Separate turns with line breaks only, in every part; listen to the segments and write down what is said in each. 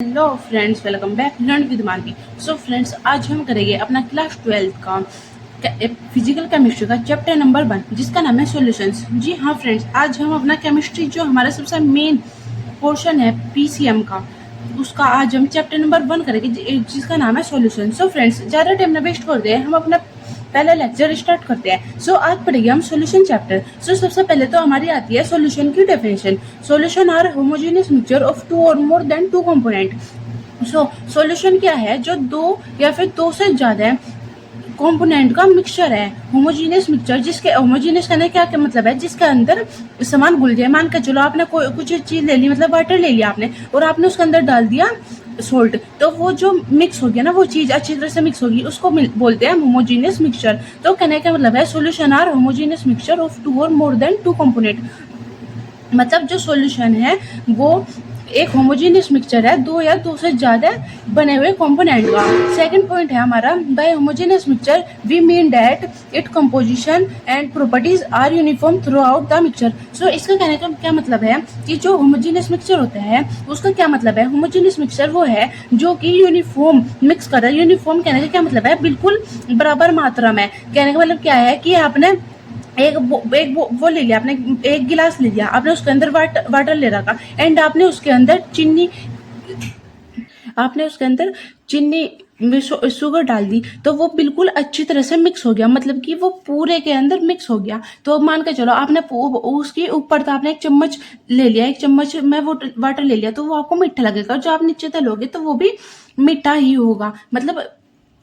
Hello friends, welcome back learn with Margi. So friends, आज हम करेंगे अपना क्लास 12 का फिजिकल केमिस्ट्री का चैप्टर नंबर 1, जिसका नाम है सॉल्यूशंस। जी हाँ फ्रेंड्स, आज हम अपना केमिस्ट्री जो हमारा सबसे मेन पोर्शन है पीसीएम का, उसका आज हम चैप्टर नंबर 1 करेंगे, जिसका नाम है सॉल्यूशन। सो फ्रेंड्स, ज़्यादा टाइम ना वेस्ट करते हैं, हम अपना पहला लेक्चर स्टार्ट करते हैं। सो आज पढ़ेंगे हम सॉल्यूशन चैप्टर। सो सबसे पहले तो हमारी आती है सॉल्यूशन की definition. Solution are homogeneous mixture of two or more than two component. Solution क्या है? जो दो या फिर दो से ज्यादा कंपोनेंट का मिक्सचर है। होमोजीनियस मिक्सचर, जिसके होमोजीनियस कहने क्या क्या मतलब है? जिसके अंदर सामान घुल जाए। मान के चलो आपने कोई कुछ चीज ले ली, मतलब वाटर ले लिया आपने, और आपने उसके अंदर डाल दिया सोल्ट, तो वो जो मिक्स हो गया ना, वो चीज अच्छी तरह से मिक्स होगी, उसको बोलते हैं होमोजीनियस मिक्सचर। तो कहने का मतलब है solution are homogeneous mixture of two or more than two component. मतलब जो सॉल्यूशन है वो एक होमोजेनियस मिक्सचर है दो या दो से ज्यादा बने हुए कंपोनेंट का। सेकंड पॉइंट है हमारा, by homogeneous mixture we mean that it composition and properties are uniform throughout the mixture. So इसका कहने का क्या मतलब है कि जो होमोजेनियस मिक्सचर होता है उसका क्या मतलब है? होमोजेनियस मिक्सचर वो है जो कि यूनिफॉर्म मिक्स कर रहा है। यूनिफॉर्म कहने का क्या मतलब है? बिल्कुल बराबर मात्रा में। कहने का मतलब क्या है कि आपने वो ले लिया, आपने एक गिलास ले लिया, आपने उसके अंदर वाटर ले रखा, एंड आपने उसके अंदर चीनी शुगर डाल दी, तो वो बिल्कुल अच्छी तरह से मिक्स हो गया, मतलब कि वो पूरे के अंदर मिक्स हो गया। तो मान के चलो आपने उसके ऊपर तो आपने एक चम्मच ले लिया, एक चम्मच में वो वाटर ले लिया, तो वो आपको मीठा लगेगा। जो आप नीचे तलोगे तो वो भी मीठा ही होगा। मतलब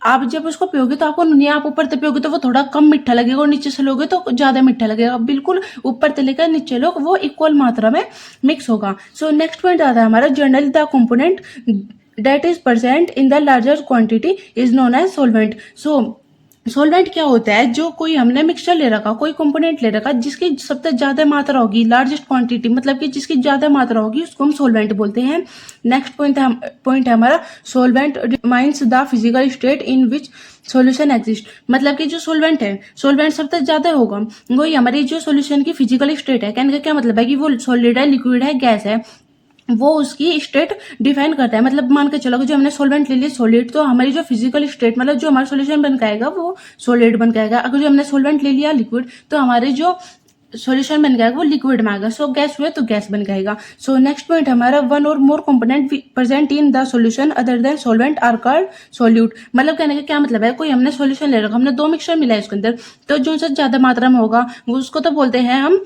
आप जब उसको पियोगे तो आपको नहीं, आप ऊपर से पियोगे तो वो थोड़ा कम मीठा लगेगा, और नीचे से लोगे तो ज्यादा मीठा लगेगा। बिल्कुल ऊपर से लेकर नीचे लोग वो इक्वल मात्रा में मिक्स होगा। सो नेक्स्ट पॉइंट आता है हमारा, generally the component that is present in the larger quantity is known as solvent. So solvent क्या होता है? जो कोई हमने मिक्सचर ले रखा, कोई कंपोनेंट ले रखा जिसकी सबसे ज्यादा मात्रा होगी, लार्जेस्ट क्वांटिटी, मतलब कि जिसकी ज्यादा मात्रा होगी, उसको हम सॉल्वेंट बोलते हैं। नेक्स्ट पॉइंट है हमारा, solvent determines the physical state in which solution exist. मतलब कि जो सॉल्वेंट है, सॉल्वेंट सबसे ज्यादा होगा, वही हमारी जो सॉल्यूशन की फिजिकल स्टेट है। कहने का क्या मतलब है कि वो सॉलिड है, लिक्विड है, गैस है, वो उसकी स्टेट डिफाइन करता है। मतलब मान के चलो कि जो हमने सॉल्वेंट ले लिया सॉलिड, तो हमारी जो फिजिकल स्टेट, मतलब जो हमारा सॉल्यूशन बन के आएगा वो सॉलिड बन के आएगा। अगर जो हमने सॉल्वेंट ले लिया लिक्विड, तो हमारे जो सॉल्यूशन बन जाएगा वो लिक्विड में आएगा। सो गैस हुए तो गैस बन जाएगा। सो नेक्स्ट पॉइंट हमारा, one or more component present in the solution other than solvent are called solute. मतलब कहने का क्या मतलब है? कोई हमने सॉल्यूशन ले रखा, हमने दो मिक्सचर मिला है इसके अंदर, तो जो सा ज्यादा मात्रा में होगा वो उसको तो बोलते हैं हम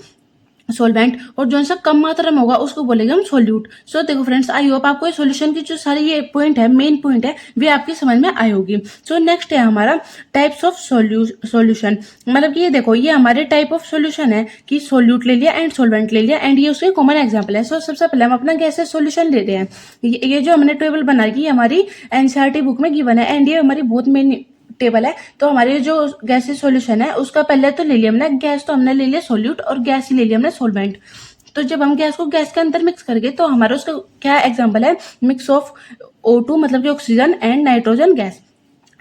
सॉल्वेंट, और जो सा कम मात्रा में होगा उसको बोलेंगे हम सोल्यूट। सो देखो फ्रेंड्स, आई होप आपको सॉल्यूशन की जो सारी ये पॉइंट है, मेन पॉइंट है, वे आपकी समझ में आई होगी। सो नेक्स्ट है हमारा टाइप्स ऑफ सॉल्यूशन। मतलब कि ये देखो, ये हमारे टाइप ऑफ सॉल्यूशन है कि सोल्यूट ले लिया एंड सॉल्वेंट ले लिया, एंड ये उसके कॉमन एग्जाम्पल है। सो सबसे पहले हम अपना गैसेस सॉल्यूशन ले रहे हैं। ये जो हमने टेबल बना रही है हमारी एनसीईआरटी बुक में गिवन है, एंड ये हमारी बहुत मेन टेबल है। तो हमारे जो गैसेस सॉल्यूशन है उसका पहले तो ले लिया हमने गैस, तो हमने ले लिया सोल्यूट, और गैस ही ले लिया हमने सॉल्वेंट। तो जब हम गैस को गैस के अंदर मिक्स करके, तो हमारा उसका क्या एग्जांपल है? मिक्स ऑफ O2, मतलब कि oxygen and nitrogen gas.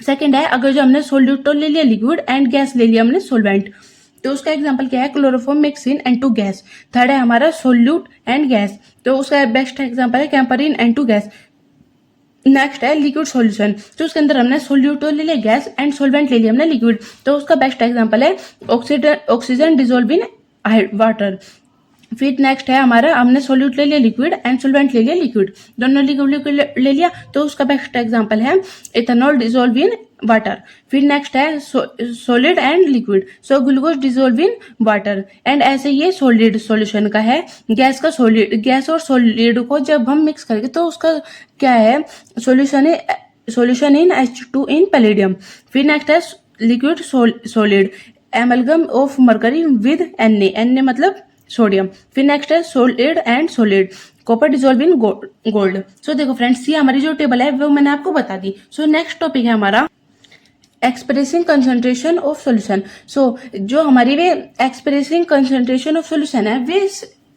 Second है, अगर जो हमने सोल्यूट तो ले लिया लिक्विड, एंड गैस ले लिया हमने सॉल्वेंट, तो उसका एग्जांपल क्या है? Chloroform mix in N2 gas. Third है हमारा सोल्यूट एंड गैस, तो उसका बेस्ट एग्जांपल है कैम्परिन N2 गैस। नेक्स्ट है लिक्विड सॉल्यूशन, तो उसके अंदर हमने सोल्यूट ले लिया गैस, एंड सॉल्वेंट ले लिया हमने लिक्विड, तो उसका बेस्ट एग्जांपल है ऑक्सीजन डिजोल्व इन वाटर। फिर नेक्स्ट है हमारा, हमने सोल्यूट ले लिया लिक्विड एंड सॉल्वेंट ले लिया लिक्विड, दोनों लिक्विड ले लिया, तो उसका बेस्ट एग्जांपल है इथेनॉल डिजोल्व इन वाटर। फिर नेक्स्ट है solid and liquid, so glucose dissolve in water, and ऐसे ये सॉलिड सॉल्यूशन का है। गैस का सॉलिड, गैस और सॉलिड को जब हम मिक्स करेंगे तो उसका क्या है? Solution in H2 in palladium. फिर नेक्स्ट है liquid solid, amalgam of mercury with Na मतलब सोडियम। फिर नेक्स्ट है solid and solid, copper dissolve in gold. So देखो फ्रेंड्स, ये हमारी जो टेबल है वो मैंने आपको बता दी। सो नेक्स्ट टॉपिक है हमारा एक्सप्रेसिंग कंसंट्रेशन ऑफ सॉल्यूशन। सो जो हमारी वे एक्सप्रेसिंग कंसंट्रेशन ऑफ सॉल्यूशन है, वे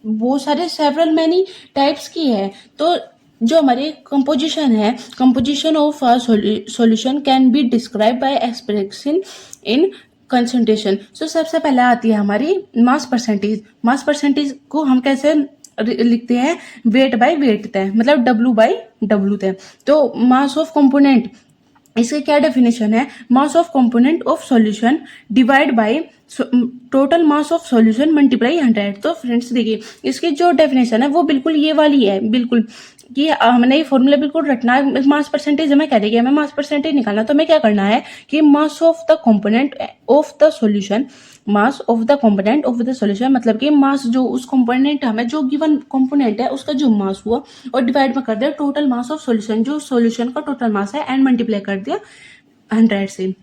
वो सारे सेवरल मैनी टाइप्स की है। तो जो हमारी कंपोजिशन है, composition of solution can be describe by expressing in concentration. So सबसे पहले आती है हमारी मास परसेंटेज। मास परसेंटेज को हम कैसे लिखते हैं वेट बाय वेट तय, मतलब W/W तय। तो मास ऑफ कंपोनेंट, इसके क्या डेफिनेशन है, mass of component of solution divide by total mass of solution multiply 100। तो फ्रेंड्स देखिए इसकी जो डेफिनेशन है वो बिल्कुल ये वाली है, बिल्कुल कि हमने ये फॉर्मूला बिल्कुल रटना है। मास परसेंटेज हमें कह देगी, हमें मास परसेंटेज निकालना, तो हमें क्या करना है कि mass of the component of the solution, mass of the component of the solution मतलब कि मास जो उस कंपोनेंट हमें जो गिवन कंपोनेंट है उसका जो मास हुआ और डिवाइड में कर दिया टोटल मास ऑफ सॉल्यूशन, जो सॉल्यूशन का टोटल मास है, एंड मल्टीप्लाई कर दिया 100 से।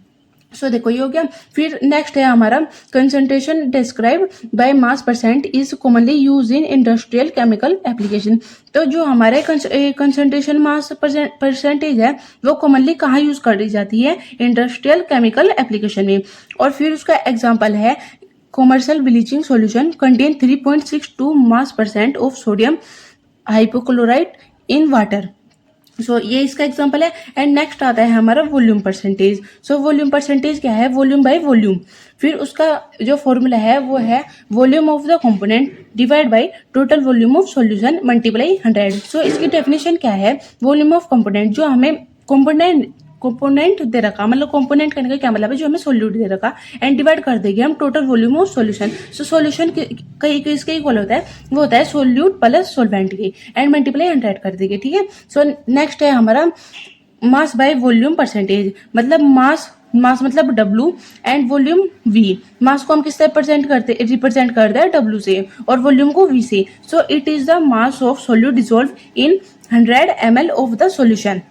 सो देखो ये हो गया। फिर नेक्स्ट है हमारा concentration describe by mass percent is commonly use in industrial chemical application. तो जो हमारे कंसंट्रेशन मास परसेंटेज है वो कॉमनली कहाँ यूज करी जाती है, इंडस्ट्रियल केमिकल एप्लीकेशन में। और फिर उसका एग्जाम्पल है commercial bleaching solution contain 3.62 mass percent of sodium hypochloride in water. So ये इसका एग्जांपल है। एंड नेक्स्ट आता है हमारा volume percentage. So volume percentage क्या है, वॉल्यूम बाय वॉल्यूम। फिर उसका जो फॉर्मूला है वो है volume of the component divide by total volume of solution multiply 100। सो इसकी डेफिनेशन क्या है, वॉल्यूम ऑफ कंपोनेंट, जो हमें कंपोनेंट दे रखा, मतलब कंपोनेंट करने का क्या मतलब है, जो हमें सोल्यूट दे रखा, एंड डिवाइड कर देंगे हम total volume of solution. So solution किसके इक्वल होता है, वो होता है सोल्यूट प्लस सोलवेंट के, एंड मल्टीप्लाई 100 कर देंगे, ठीक है। सो नेक्स्ट है हमारा मास बाय वॉल्यूम परसेंटेज, मतलब मास मतलब W एंड वॉल्यूम V। मास को हम किससे रिप्रेजेंट करते हैं W से, और वॉल्यूम को V से। So it is the mass of solute dissolve in 100 ml of the solution.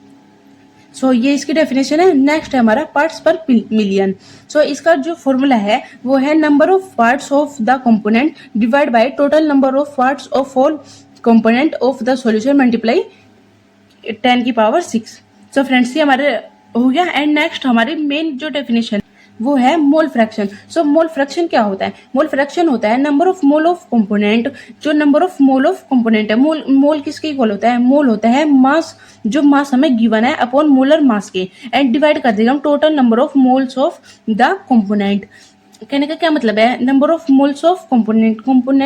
So ये इसकी डेफिनेशन है। नेक्स्ट है हमारा पार्ट्स पर मिलियन। सो इसका जो फॉर्मूला है वो है number of parts of the component divide by total number of parts of all component of the solution multiply 10⁶। So friends ये हमारे हो गया। एंड नेक्स्ट हमारी मेन जो डेफिनेशन वो है मोल फ्रैक्शन। सो मोल फ्रैक्शन क्या होता है, मोल फ्रैक्शन होता है number of mole of component, जो number of mole of component है। मोल किसके इक्वल होता है, मोल होता है मास, जो मास हमें गिवन है अपॉन मोलर मास के, एंड डिवाइड कर देंगे हम total number of moles of the component. कहने का क्या मतलब है, number of moles of component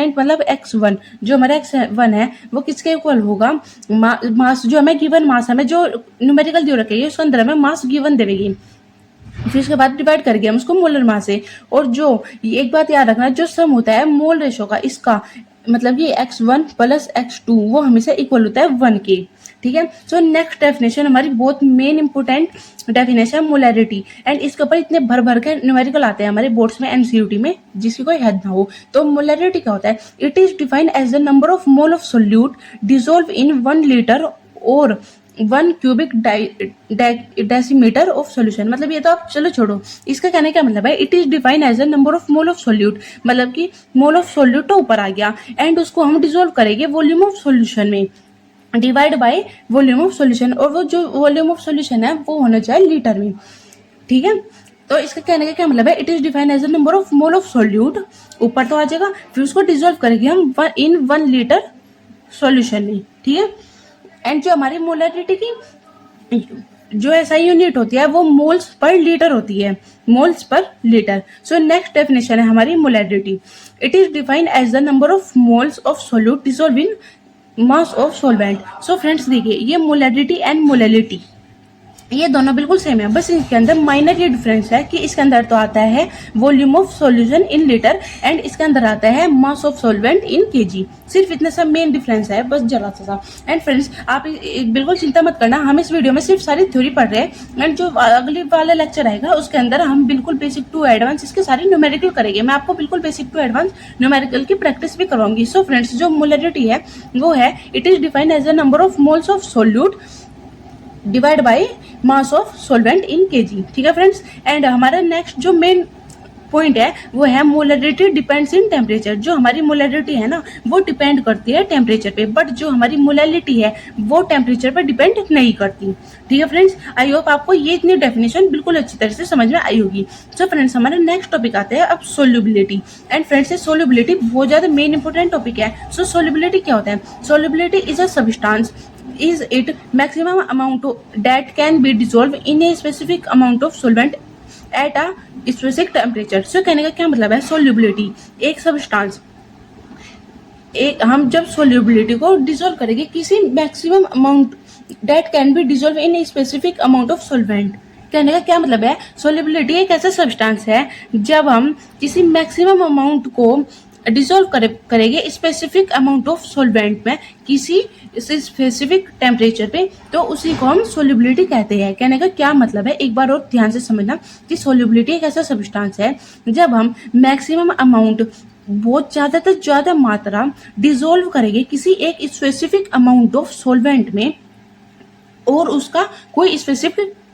मतलब x1, जो हमारा x1 है वो किसके इक्वल होगा, मास, जो हमें गिवन मास, हमें जो न्यूमेरिकल दियो रखेगी उसके अंदर हमें मास गिवन देगी, फिर उसके बाद डिवाइड करके हम उसको मोलर मास से। और जो एक बात याद रखना, जो सम होता है मोल रेशो का, इसका मतलब ये x1 प्लस x2 वो हमेशा इक्वल होता है 1 के, ठीक है। सो नेक्स्ट डेफिनेशन हमारी बहुत मेन इंपोर्टेंट डेफिनेशन है मोलैरिटी। एंड इसके ऊपर इतने भर के न्यूमेरिकल आते हैं हमारे बोर्ड्स में, एनसीईआरटी में, जिसकी कोई हद ना हो। तो मोलैरिटी क्या होता है, it is defined as the number of mole of solute dissolve in 1 litre or 1 cubic decimetre of solution. मतलब ये तो आप चलो छोड़ो, इसका कहने का मतलब है it is defined as a number of mole of solute, मतलब कि मोल ऑफ सोल्यूट तो ऊपर आ गया, एंड उसको हम डिसॉल्व करेंगे वॉल्यूम ऑफ सॉल्यूशन में, divide by volume of solution. और वो जो वॉल्यूम ऑफ सॉल्यूशन है वो होना चाहिए लीटर में, ठीक है। तो इसका कहने का क्या मतलब है, it is defined as a number of mole of solute, ऊपर तो आ जाएगा, फिर उसको डिसॉल्व करेंगे हम इन 1 लीटर सॉल्यूशन में, ठीक है। एंड जो हमारी मोलैरिटी की जो एसआई यूनिट होती है वो मोल्स पर लीटर होती है, moles per litre. So next definition है हमारी molarity, it is defined as the number of moles of solute dissolve in mass of solvent. So friends देखिए ये मोलैरिटी एंड मोलैलिटी ये दोनों बिल्कुल सेम है, बस इसके अंदर माइनर ये डिफरेंस है कि इसके अंदर तो आता है volume of solution in litre, and इसके अंदर आता है मास ऑफ सॉल्वेंट इन केजी। सिर्फ इतना सा मेन डिफरेंस है, बस जरा सा। एंड फ्रेंड्स आप बिल्कुल चिंता मत करना, हम इस वीडियो में सिर्फ सारी थ्योरी पढ़ रहे हैं, एंड जो अगले वाला लेक्चर आएगा उसके अंदर हम बिल्कुल बेसिक टू एडवांस इसके सारी न्यूमेरिकल करेंगे। मैं आपको बिल्कुल बेसिक टू एडवांस न्यूमेरिकल की प्रैक्टिस भी करवाऊंगी। सो फ्रेंड्स जो मोलैरिटी है वो है it is defined as the number of moles of solute divide by mass of solvent in KG, ठीक है फ्रेंड्स। एंड हमारा नेक्स्ट जो मेन पॉइंट है वो है मोलैरिटी डिपेंड्स इन टेम्परेचर। जो हमारी मोलैरिटी है ना वो डिपेंड करती है टेम्परेचर पे, बट जो हमारी मोलैलिटी है वो टेम्परेचर पर डिपेंड नहीं करती, ठीक है फ्रेंड्स। आई होप आपको ये इतनी डेफिनेशन बिल्कुल अच्छी तरह से समझ में आई होगी। सो फ्रेंड्स हमारा नेक्स्ट टॉपिक आते हैं अब सोल्यूबिलिटी। एंड फ्रेंड्स सोल्यूबिलिटी बहुत ज्यादा मेन इंपॉर्टेंट टॉपिक है। सो सोल्यूबिलिटी क्या होता है, solubility is a substance is it maximum amount that can be dissolved in a specific amount of solvent at a specific temperature। so कहने का क्या मतलब है, solubility एक सब्सटेंस एक हम जब सोल्यूबिलिटी को डिसॉल्व करेंगे किसी maximum amount that can be dissolve in a specific amount of solvent. कहने का क्या मतलब है, सोल्यूबिलिटी एक ऐसा सब्सटेंस है जब हम किसी मैक्सिमम अमाउंट को डिसॉल्व करेंगे स्पेसिफिक अमाउंट ऑफ सॉल्वेंट में किसी स्पेसिफिक टेम्परेचर पे, तो उसी को हम सोल्यूबिलिटी कहते हैं। कहने का क्या मतलब है, एक बार और ध्यान से समझना कि सोल्यूबिलिटी एक ऐसा सब्सटेंस है जब हम मैक्सिमम अमाउंट बहुत ज्यादा से ज्यादा मात्रा डिसॉल्व करेंगे किसी एक स्पेसिफिक अमाउंट ऑफ सॉल्वेंट में और उसका कोई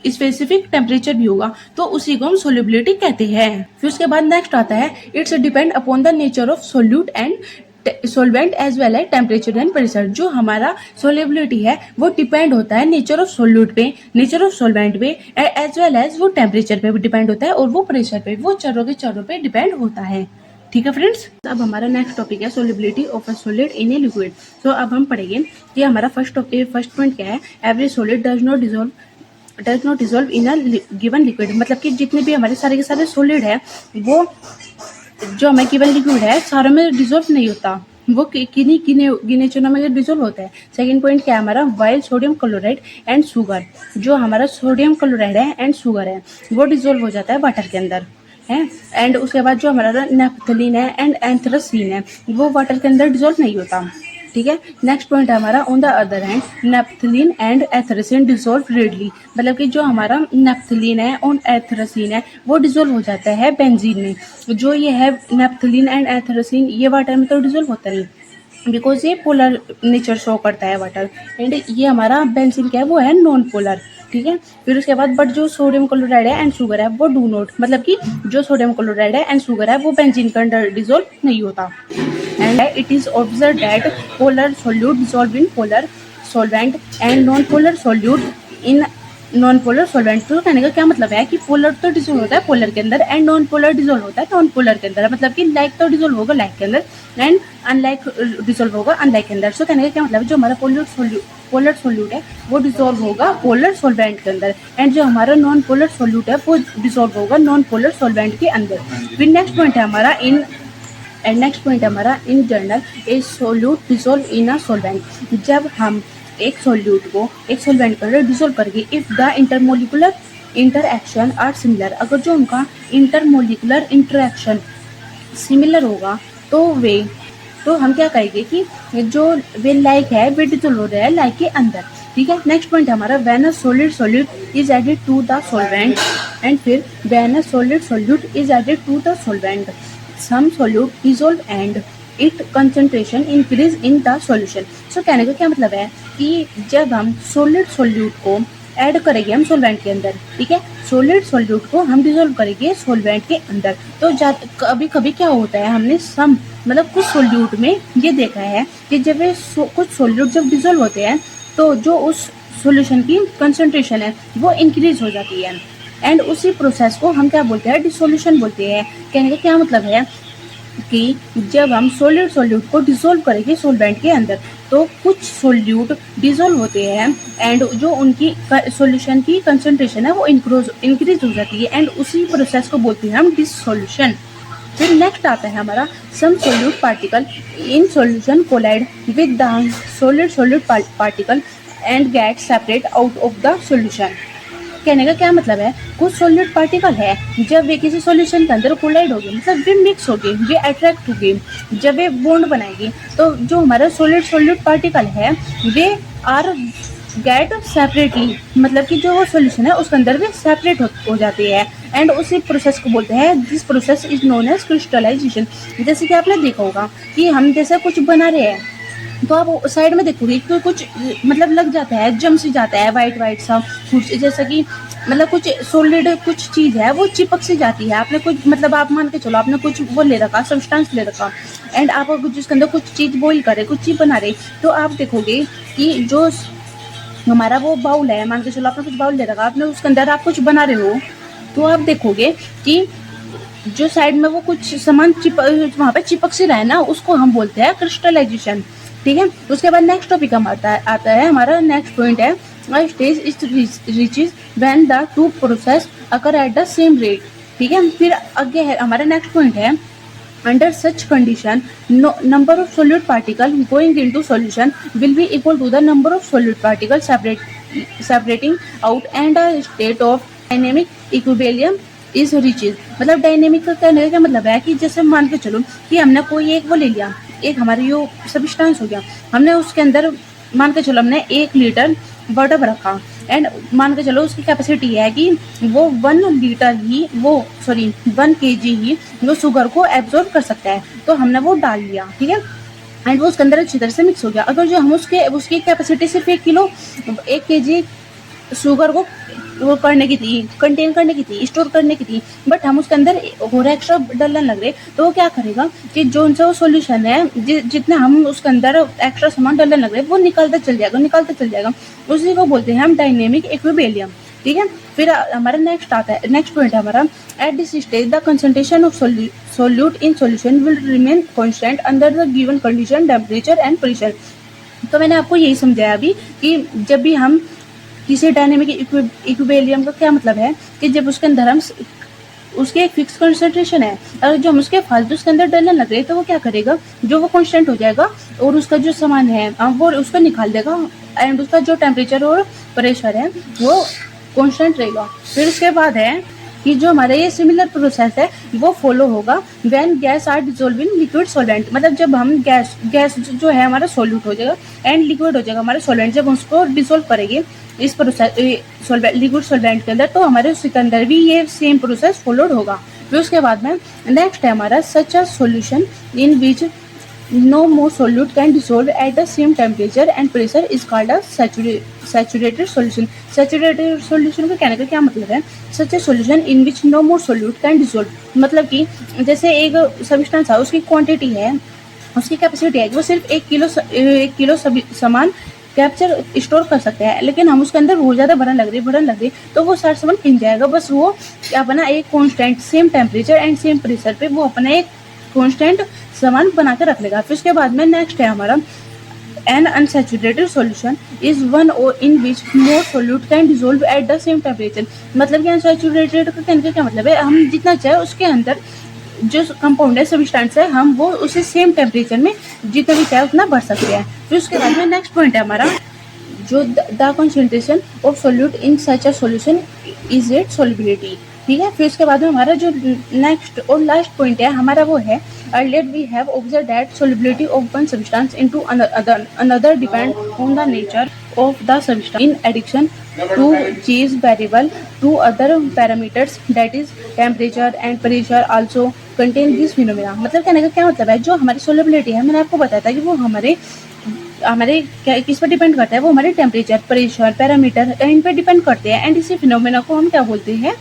स्पेसिफिक टेम्परेचर भी होगा, तो उसी को हम सोल्यूबिलिटी कहते हैं। फिर उसके बाद नेक्स्ट आता है it's depend upon the nature of solute and solvent as well as temperature and pressure. जो हमारा सोल्यूबिलिटी है वो डिपेंड होता है नेचर ऑफ सोल्यूट पे, नेचर ऑफ सोल्वेंट पे, एज वेल एज वो टेम्परेचर पे भी डिपेंड होता है और वो प्रेशर पे, वो चारों पे डिपेंड होता है। ठीक है फ्रेंड्स, अब हमारा नेक्स्ट टॉपिक है solubility of a solid in a liquid. तो अब हम पढ़ेंगे कि हमारा फर्स्ट पॉइंट क्या है, every solid does not dissolve in a given liquid. मतलब कि जितने भी हमारे सारे के सारे सॉलिड है वो जो हमें गिवन लिक्विड है सारों में डिसॉल्व नहीं होता, वो किन्हीं गिने चुनों में डिसॉल्व होता है। सेकंड पॉइंट क्या है हमारा, while sodium chloride and sugar, जो हमारा सोडियम क्लोराइड है एंड शुगर है वो डिसॉल्व हो जाता है वाटर के अंदर है। एंड उसके बाद जो हमारा नेफ्थलीन है एंड एंथ्रासीन है वो वाटर के अंदर डिसॉल्व नहीं होता। ठीक है, नेक्स्ट पॉइंट है हमारा on the other hand naphthalene and anthracene dissolve readily. मतलब कि जो हमारा नेफ्थलीन है और एंथ्रासीन है वो डिसॉल्व हो जाता है बेंजीन में। जो ये है नेफ्थलीन एंड एंथ्रासीन ये वाटर में तो डिसॉल्व होता नहीं बिकॉज ये पोलर नेचर शो करता है वाटर, एंड ये हमारा बेंजीन क्या है वो है नॉन पोलर। ठीक है, फिर उसके बाद बट जो सोडियम क्लोराइड है एंड शुगर है वो डू नॉट, मतलब कि जो सोडियम क्लोराइड है एंड शुगर है वो बेंजीन के अंदर डिसॉल्व नहीं होता। And it is observe that polar solute dissolve in polar solvent and non polar solute in non polar solvent. तो कहने का क्या मतलब है कि पोलर तो डिसॉल्व होता है पोलर के अंदर एंड नॉन पोलर डिसॉल्व होता है नॉन पोलर के अंदर। मतलब कि लाइक तो डिसॉल्व होगा लाइक के अंदर एंड अनलाइक डिसॉल्व होगा अनलाइक के अंदर। सो कहने का क्या मतलब है, जो हमारा पोलर सोल्यूट है वो डिसॉल्व होगा पोलर सॉल्वेंट के अंदर एंड जो हमारा नॉन पोलर सोल्यूट है वो डिसॉल्व होगा नॉन पोलर सॉल्वेंट के अंदर। फिर नेक्स्ट पॉइंट है हमारा in general A solute dissolve in a solvent. जब हम एक सोल्यूट को एक सॉल्वेंट पर डिसॉल्व करके if the intermolecular interaction are similar, अगर जो उनका इंटरमोलिकुलर इंटरएक्शन सिमिलर होगा तो हम क्या कहेंगे कि जो वे लाइक है वे डिसॉल्व हो रहा है लाइक के अंदर। ठीक है, नेक्स्ट पॉइंट हमारा when a solid is added to the solvent and फिर when a solute is added to the solvent some solute dissolve and it concentration increase in the solution. So कहने का क्या मतलब है कि जब हम सोल्यूट को ऐड करेंगे हम सॉल्वेंट के अंदर, ठीक है, सोल्यूट को हम डिसॉल्व करेंगे सॉल्वेंट के अंदर, तो कभी कभी क्या होता है हमने मतलब कुछ सोल्यूट में ये देखा है कि जब कुछ सोल्यूट जब डिसॉल्व होते हैं तो जो उस सॉल्यूशन की कंसंट्रेशन है वो इंक्रीज हो जाती है एंड उसी प्रोसेस को हम क्या बोलते हैं, डिसोल्यूशन बोलते हैं। कहने का क्या मतलब है कि जब हम सोल्यूट को डिसॉल्व करेंगे सॉल्वेंट के अंदर तो कुछ सोल्यूट डिसॉल्व होते हैं एंड जो उनकी सॉल्यूशन की कंसंट्रेशन है वो इंक्रीज हो जाती है एंड उसी प्रोसेस को बोलते हैं हम डिसोल्यूशन। फिर नेक्स्ट आता है हमारा some solute particle in solution collide with the solute particle and get separate out of the solution. कहने का क्या मतलब है, कुछ सोल्यूट पार्टिकल है जब वे किसी सॉल्यूशन के अंदर कोलाइड होगी, मतलब वे मिक्स होगी, वे अट्रैक्ट होगी, जब वे बॉन्ड बनाएगी तो जो हमारा सोल्यूट पार्टिकल है वे आर गेट सेपरेटली, मतलब कि जो सॉल्यूशन है उसके अंदर वे सेपरेट हो जाती है एंड उसी प्रोसेस को बोलते हैं, this process is known as crystallization. जैसे कि आपने देखा होगा कि हम जैसे कुछ बना रहे हैं तो आप साइड में देखोगे कि कुछ मतलब लग जाता है, जम सी जाता है वाइट सा कुछ, जैसा कि मतलब कुछ सॉलिड कुछ चीज है वो चिपक सी जाती है। आपने कुछ मतलब आप मान के चलो आपने कुछ वो ले रखा, सब्सटेंस ले रखा एंड आप जिसके अंदर कुछ चीज बॉईल करे, कुछ चीज बना रहे, तो आप देखोगे कि जो हमारा वो बाउल है, मान के चलो आपने कुछ बाउल ले रखा, आपने उसके अंदर आप कुछ बना रहे हो तो आप देखोगे कि जो साइड में वो कुछ सामान वहाँ पे चिपक से रहा है ना, उसको हम बोलते हैं क्रिस्टलाइजेशन। ठीक है, उसके बाद नेक्स्ट टॉपिक हम आता है हमारा नेक्स्ट पॉइंट है stage is reaches when the two process occur at the same rate. ठीक है, फिर आगे है हमारा नेक्स्ट पॉइंट है Under such condition, number of solute particles going into solution will be equal to the number of solute particles separating out, and a state of dynamic equilibrium is reaches. मतलब dynamic का कहने का क्या मतलब है कि जैसे मान के चलो कि हमने कोई एक वो ले लिया, एक हमारी यो सब्सटेंस हो गया, हमने उसके अंदर मान के चलो हमने 1 लीटर वाटर रखा, एंड मान के चलो उसकी कैपेसिटी है कि वो 1 लीटर ही वो 1 केजी ही वो शुगर को एब्जॉर्ब कर सकता है, तो हमने वो डाल लिया, ठीक है, एंड वो उसके अंदर अच्छी तरह से मिक्स हो गया। अगर जो हम उसकी कैपेसिटी सिर्फ 1 केजी शुगर को वो करने की थी, कंटेन करने की थी, स्टोर करने की थी, बट हम उसके अंदर और एक्स्ट्रा डालने लग रहे, तो वो क्या करेगा कि जो उनसे सॉल्यूशन है जितना हम उसके अंदर एक्स्ट्रा सामान डालने लग रहे वो निकलता चल जाएगा। उसी को बोलते हैं हम डायनेमिक इक्विलिब्रियम, ठीक है। फिर हमारा नेक्स्ट पॉइंट है हमारा, at this stage the concentration of solute in solution will remain constant under the given condition temperature and pressure. तो मैंने आपको यही समझाया अभी कि जब भी हम किसी डायनेमिक इक्विलिब्रियम का क्या मतलब है कि जब उसके अंदर हम उसके एक फिक्स कंसंट्रेशन है, अगर जो हम उसके फालतू उसके अंदर डालने लग रहे तो वो क्या करेगा, जो वो कांस्टेंट हो जाएगा और उसका जो सामान है वो उसको निकाल देगा, एंड उसका जो टेम्परेचर और प्रेशर है वो कांस्टेंट रहेगा। फिर उसके बाद है कि जो हमारा ये सिमिलर प्रोसेस है वो फॉलो होगा when gas are dissolve in liquid solvent. मतलब जब हम गैस जो है हमारा सॉल्यूट हो जाएगा एंड लिक्विड हो जाएगा हमारा सॉल्वेंट, जब उसको डिसॉल्व करेंगे इस प्रोसेस लिक्विड सॉल्वेंट के अंदर, तो हमारे उसके अंदर भी ये सेम प्रोसेस फॉलोड होगा। फिर उसके बाद में नेक्स्ट है हमारा such a solution in which no more solute can dissolve at the same temperature and pressure is called a saturated solution। saturated solution का कहने का क्या मतलब है, such a solution in which no more solute can dissolve, मतलब कि जैसे एक सब्सटेंस है उसकी क्वांटिटी है, उसकी कैपेसिटी है कि वो सिर्फ 1 किलो सामान कैप्चर स्टोर कर सकते हैं, लेकिन हम उसके अंदर बहुत ज़्यादा भरन लग रही तो वो सारा सामान पिन जाएगा। बस वो अपना एक constant same temperature and same pressure पे वो अपना एक कॉन्स्टेंट सामान बना के रख लेगा। फिर उसके बाद में नेक्स्ट है हमारा N unsaturated solution is one in which more solute can dissolve at the same temperature. मतलब कि अनसैचुरेटेड का कहने का क्या मतलब है, हम जितना चाहे उसके अंदर जो कंपाउंड है सब्सटेंस है हम वो उसे सेम टेम्परेचर में जितना भी चाहे उतना भर सकते हैं। फिर उसके बाद में नेक्स्ट पॉइंट है हमारा जो the concentration of solute in such a solution is it solubility, ठीक है। फिर उसके बाद में हमारा जो नेक्स्ट और लास्ट पॉइंट है हमारा वो है earlier we have observed that solubility of one substance into another depend on the nature of the substance in addition to these variable to other parameters that is temperature and pressure also contain this phenomena। मतलब कहने का क्या मतलब है, जो हमारी solubility है मैंने आपको बताया था कि वो हमारे किस पर डिपेंड करता है, वो हमारे टेम्परेचर प्रेशर पैरामीटर इन पर डिपेंड करते हैं, एंड इसी फिनोमेना को हम क्या बोलते हैं,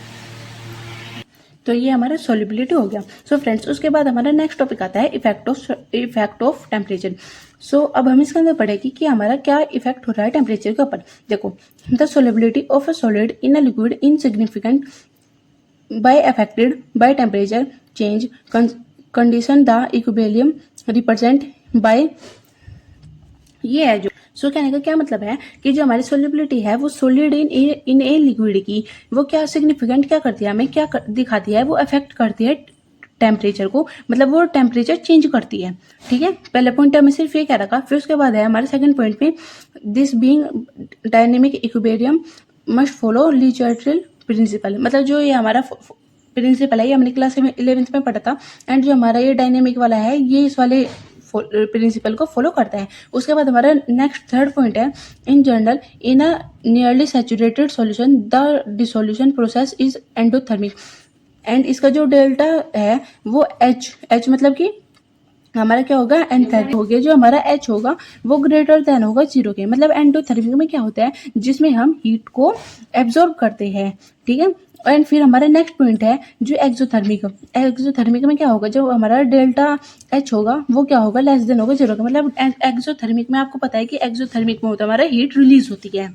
तो ये हमारा सोल्युबिलिटी हो गया। सो फ्रेंड्स उसके बाद हमारा नेक्स्ट टॉपिक आता है इफेक्ट ऑफ टेम्परेचर। सो अब हम इसके अंदर पढ़ेंगे कि हमारा क्या इफेक्ट हो रहा है टेम्परेचर के ऊपर। देखो, the solubility of a solid in a liquid in significant by affected by temperature change condition the equilibrium represent by, ये है जो सो कहने का क्या मतलब है कि जो हमारी सोल्युबिलिटी है वो सोलिड इन ए लिक्विड की वो क्या सिग्निफिकेंट क्या करती है, हमें क्या दिखाती है, वो अफेक्ट करती है टेम्परेचर को, मतलब वो टेम्परेचर चेंज करती है, ठीक है। पहले पॉइंट में सिर्फ ये कह रखा। फिर उसके बाद है हमारे सेकंड पॉइंट में this being dynamic equilibrium must follow Le Chatelier principle. मतलब जो ये हमारा प्रिंसिपल है ये हमने क्लास 11th में पढ़ा था, एंड जो हमारा ये डायनेमिक वाला है ये इस वाले प्रिंसिपल को फॉलो करता है। उसके बाद हमारा नेक्स्ट थर्ड पॉइंट है in general in a nearly saturated solution the dissolution process is endothermic, and इसका जो डेल्टा है वो एच मतलब कि हमारा क्या होगा एंथैल्पी हो गया, जो हमारा एच होगा वो ग्रेटर देन होगा 0 के। मतलब एंडोथर्मिक में क्या होता है जिसमें हम हीट को एब्जॉर्ब करते हैं, ठीक है। एंड फिर हमारा नेक्स्ट पॉइंट है जो एक्सोथर्मिक में क्या होगा, जो हमारा डेल्टा एच होगा वो क्या होगा लेस देन होगा 0 का। मतलब एक्सोथर्मिक में आपको पता है कि एक्सोथर्मिक में होता है हमारा हीट रिलीज होती है,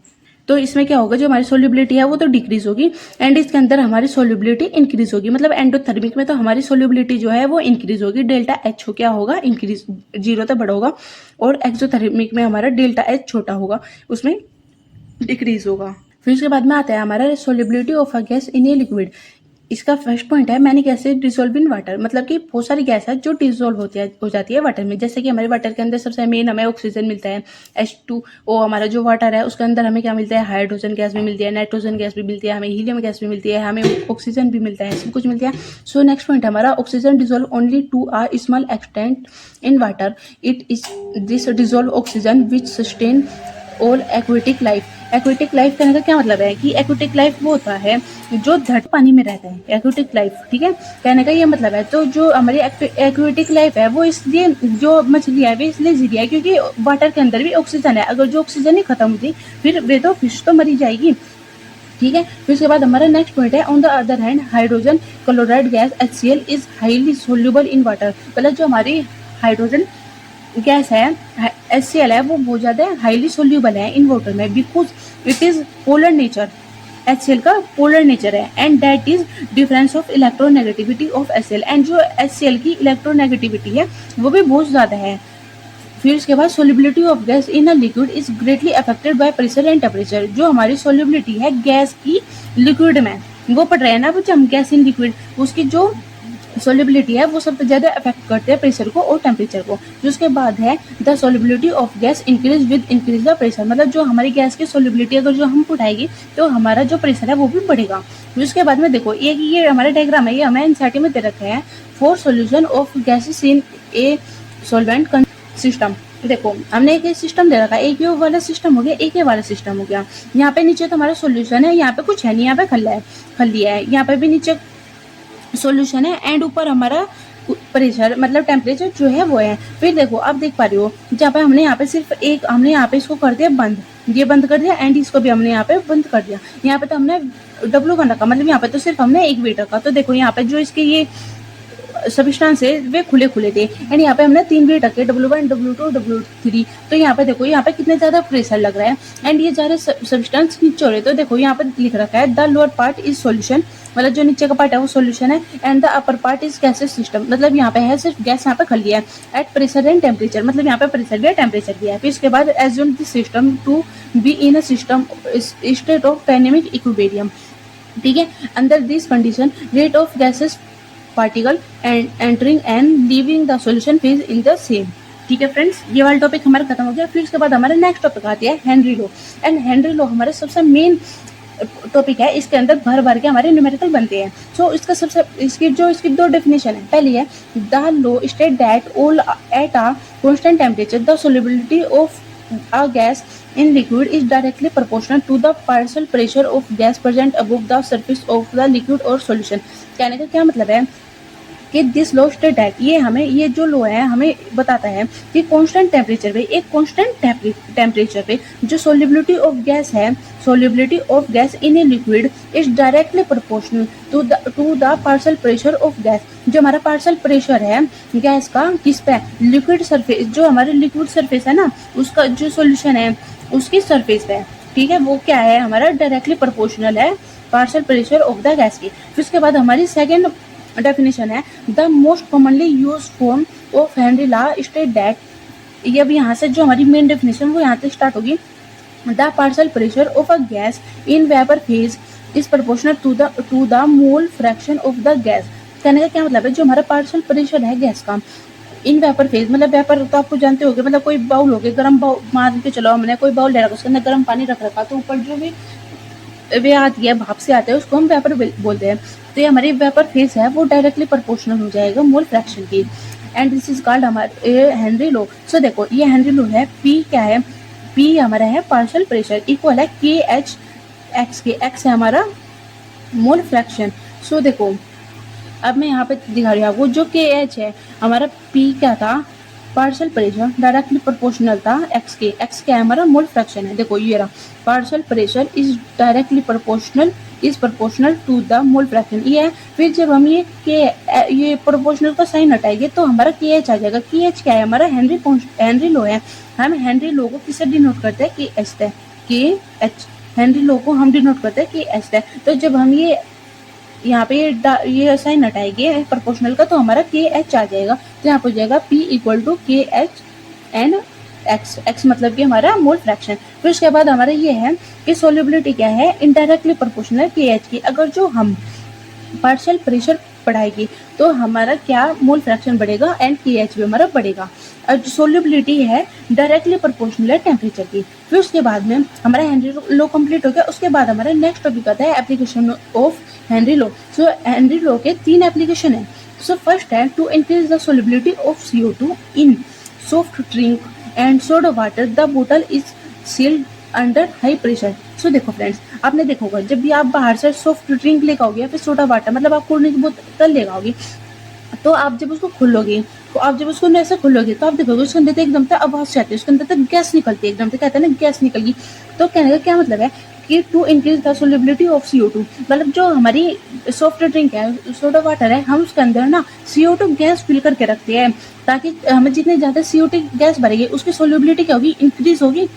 तो इसमें क्या होगा जो हमारी सोल्युबिलिटी है वो तो डिक्रीज होगी, एंड इसके अंदर हमारी सोल्युबिलिटी इंक्रीज होगी। मतलब एंडोथर्मिक में तो हमारी सोल्युबिलिटी जो है वो इंक्रीज होगी, डेल्टा एच हो क्या होगा इंक्रीज 0 तक बड़ा होगा, और एक्सोथर्मिक में हमारा डेल्टा एच छोटा होगा उसमें डिक्रीज होगा। फिर उसके बाद में आता है हमारा solubility of a gas in a liquid इसका फर्स्ट पॉइंट है many gases dissolve in water, मतलब कि बहुत सारी गैस है जो डिसॉल्व हो जाती है वाटर में। जैसे कि हमारे वाटर के अंदर सबसे मेन हमें ऑक्सीजन मिलता है, H2O हमारा जो वाटर है उसके अंदर हमें क्या मिलता है, हाइड्रोजन गैस भी मिलती है, नाइट्रोजन गैस भी मिलती है, हमें हीलियम गैस भी मिलती है, हमें ऑक्सीजन भी मिलता है, सब कुछ मिलता है। सो नेक्स्ट पॉइंट हमारा oxygen dissolve only to a small extent in water, it is this dissolve oxygen which sustain all aquatic life. Aquatic life कहने का क्या मतलब है कि एक्वेटिक लाइफ वो होता है जो धरती पानी में रहता है, एक्वेटिक लाइफ, ठीक है, कहने का ये मतलब है। तो जो हमारी एक्वेटिक लाइफ है वो इसलिए, जो मछली है वे इसलिए जी रही है क्योंकि वाटर के अंदर भी ऑक्सीजन है। अगर जो ऑक्सीजन ही खत्म होती फिर वे तो फिश तो मरी जाएगी, ठीक है। फिर उसके बाद हमारा नेक्स्ट पॉइंट है on the other hand hydrogen chloride gas HCl is highly soluble in water, मतलब जो हमारी हाइड्रोजन गैस है HCl है वो बहुत ज्यादा हाईली सोल्यूबल है इन वाटर में, because it is polar nature, HCl का पोलर नेचर है, and that is difference of electronegativity of HCl, and जो HCl की इलेक्ट्रोनेगेटिविटी है वो भी बहुत ज्यादा है। फिर इसके बाद solubility of gas in a liquid is greatly affected by pressure and temperature, जो हमारी सोल्युबिलिटी है गैस की लिक्विड में, वो पढ़ रहे हैं ना बच्चे हम, गैस इन लिक्विड, उसकी जो सोल्युबिलिटी है वो सबसे ज्यादा अफेक्ट करते हैं प्रेशर को और टेम्परेचर को। जो उसके बाद है the solubility of gas increase with increase the pressure, मतलब जो हमारी गैस की सोल्युबिलिटी अगर जो हम उठाएगी तो हमारा जो प्रेशर है वो भी बढ़ेगा। फिर उसके बाद में देखो ये हमारा डायग्राम है, ये हमें एनसीईआरटी में दे रखा है, for solution of gases in a solvent system. देखो हमने एक सिस्टम दे रखा है, एक ये वाला सिस्टम हो गया, एक ये वाला सिस्टम हो गया। यहाँ पे नीचे तो हमारा सोल्यूशन है, यहाँ पे कुछ है नहीं, यहाँ पे खली है, यहाँ पे भी नीचे सॉल्यूशन है, एंड ऊपर हमारा प्रेशर मतलब टेम्परेचर जो है वो है। फिर देखो आप देख पा रहे हो जहाँ पे हमने यहाँ पे सिर्फ एक, हमने यहाँ पे इसको कर दिया बंद, ये बंद कर दिया, एंड इसको भी हमने यहाँ पे बंद कर दिया। यहाँ पे तो हमने W1 रखा, मतलब यहाँ पे तो सिर्फ हमने एक वेट रखा। तो देखो यहाँ पे जो इसके ये सब्सटेंस है वे खुले खुले थे, एंड यहाँ पे हमने 3 वेट रखे, W1 W2 W3। तो यहाँ पे देखो यहाँ पे कितने ज्यादा प्रेशर लग रहा है, एंड ये सारे सब्सटेंस नीचे हो रहे। तो देखो यहाँ पे लिख रखा है the lower part is solution, मतलब जो नीचे का पार्ट है वो सॉल्यूशन है, and the upper part is gases system, मतलब यहाँ पे है सिर्फ गैस, यहाँ पे खाली है, एट प्रेशर एंड टेम्परेचर, मतलब यहाँ पे प्रेशर भी है टेम्परेचर भी है। फिर इसके बाद assume this system to be in a system state of dynamic equilibrium, ठीक है। Under this condition rate of gases particle entering and leaving the solution phase in the same, ठीक है फ्रेंड्स। ये वाला टॉपिक हमारा खत्म हो गया। फिर उसके बाद हमारा नेक्स्ट टॉपिक आती है Henry law, and Henry law हमारे सबसे मेन टॉपिक है, इसके अंदर भर भर के हमारे न्यूमेरिकल बनते हैं। सो इसका सबसे इसकी 2 डेफिनेशन है। पहली है the law state that all at a constant temperature the solubility of a gas in liquid is directly proportional to the partial pressure of gas present above the surface of the liquid or solution। कहने का क्या मतलब है कि this law state that, ये हमें ये जो लॉ है हमें बताता है कि कांस्टेंट टेम्परेचर पे, एक कांस्टेंट टेम्परेचर पे जो सोल्युबिलिटी ऑफ गैस है, solubility of gas in a liquid is directly proportional to the partial pressure of gas. जो हमारा पार्शियल प्रेशर है गैस का किस पे, लिक्विड सरफेस, जो हमारे लिक्विड सरफेस है ना उसका जो सोल्यूशन है उसकी सरफेस पे, ठीक है, वो क्या है हमारा डायरेक्टली प्रोपोर्शनल है partial pressure of the gas की। फिर उसके बाद हमारी सेकेंड डेफिनेशन है the most commonly use form of Henry law state that, ये अब यहाँ से जो हमारी मेन डेफिनेशन वो यहाँ से स्टार्ट होगी, the partial pressure of a gas in vapour phase is proportional to the mole fraction of the gas. कहने का क्या मतलब है, जो हमारा पार्शियल प्रेशर है गैस का इन वेपर फेज, मतलब वेपर तो आपको जानते होंगे, मतलब कोई बाउल हो गया, गर्म बाउल मान के चलो हमने कोई बाउल ले रखा, उसके अंदर गर्म पानी रख रखा, तो ऊपर जो भी वे आती है भाप से आते हैं उसको हम वेपर बोलते हैं। तो ये हमारी वेपर फेज है वो डायरेक्टली प्रोपोर्शनल हो जाएगा मोल फ्रैक्शन की, एंड दिस इज कॉल्ड हमारे हेनरी लॉ। सो देखो ये हेनरी लॉ है, पी क्या है, पी हमारा है पार्शियल प्रेशर इक्वल है के एच एक्स के, एक्स है हमारा मोल फ्रैक्शन। सो देखो अब मैं यहाँ पे दिखा रही हूँ आपको, जो के एच है हमारा, पी क्या था पार्शियल प्रेशर डायरेक्टली प्रोपोर्शनल था एक्स के, एक्स क्या है हमारा मोल फ्रैक्शन है। देखो ये रहा partial pressure is directly proportional to the mole fraction, ये है। फिर जब हम ये प्रोपोर्शनल का साइन हटाएंगे तो हमारा के एच आ जाएगा। के एच क्या है हमारा हेनरी लॉ है, हम हेनरी लॉ को किससे डिनोट करते हैं, के एच है, के एच हेनरी लॉ को हम डिनोट करते हैं के एच है। तो जब हम ये यहाँ पे ये साइन हटाएंगे प्रोपोर्शनल का तो हमारा के एच आ जाएगा। तो यहाँ पर हो जाएगा P इक्वल टू के एच एंड एक्स, एक्स मतलब कि हमारा मोल फ्रैक्शन। फिर उसके बाद हमारा ये है कि सोल्युबिलिटी क्या है, इनडायरेक्टली प्रोपोर्शनल के एच की। अगर जो हम पार्शियल प्रेशर बढ़ाएगी तो हमारा क्या मोल फ्रैक्शन बढ़ेगा एंड pH भी हमारा बढ़ेगा। और जो सोल्यूबिलिटी है डायरेक्टली प्रोपोर्शनल है टेम्परेचर की। फिर उसके बाद में हमारा हेनरी लो कंप्लीट हो गया। उसके बाद हमारा नेक्स्ट टॉपिक आता है application of Henry law. So Henry law के 3 एप्लीकेशन है। सो फर्स्ट है to increase the solubility of CO2 in soft drink and soda water the बोतल is sealed under high pressure. So देखो friends, आपने देखा होगा जब भी आप बाहर से सॉफ्ट ड्रिंक लेकर आओगे या फिर सोडा वाटर मतलब आप कोल्ड ड्रिंक की बोतल लेकर आओगे तो आप जब उसको खोलोगे तो आप जब उसको ऐसे खोलोगे तो आप देखोगे उसके अंदर से एकदम से आवाज आती है, उसके अंदर से गैस निकलती है, एकदम से कहते हैं ना गैस निकल गई। तो कहने का क्या मतलब है कि to increase the solubility of CO2 मतलब जो हमारी सॉफ्ट ड्रिंक है सोडा वाटर है हम उसके अंदर ना CO2 गैस फिल करके रखते हैं ताकि हमें जितनी ज्यादा CO2 गैस भरेगी उसकी सोल्युबिलिटी क्या होगी, इंक्रीज होगी।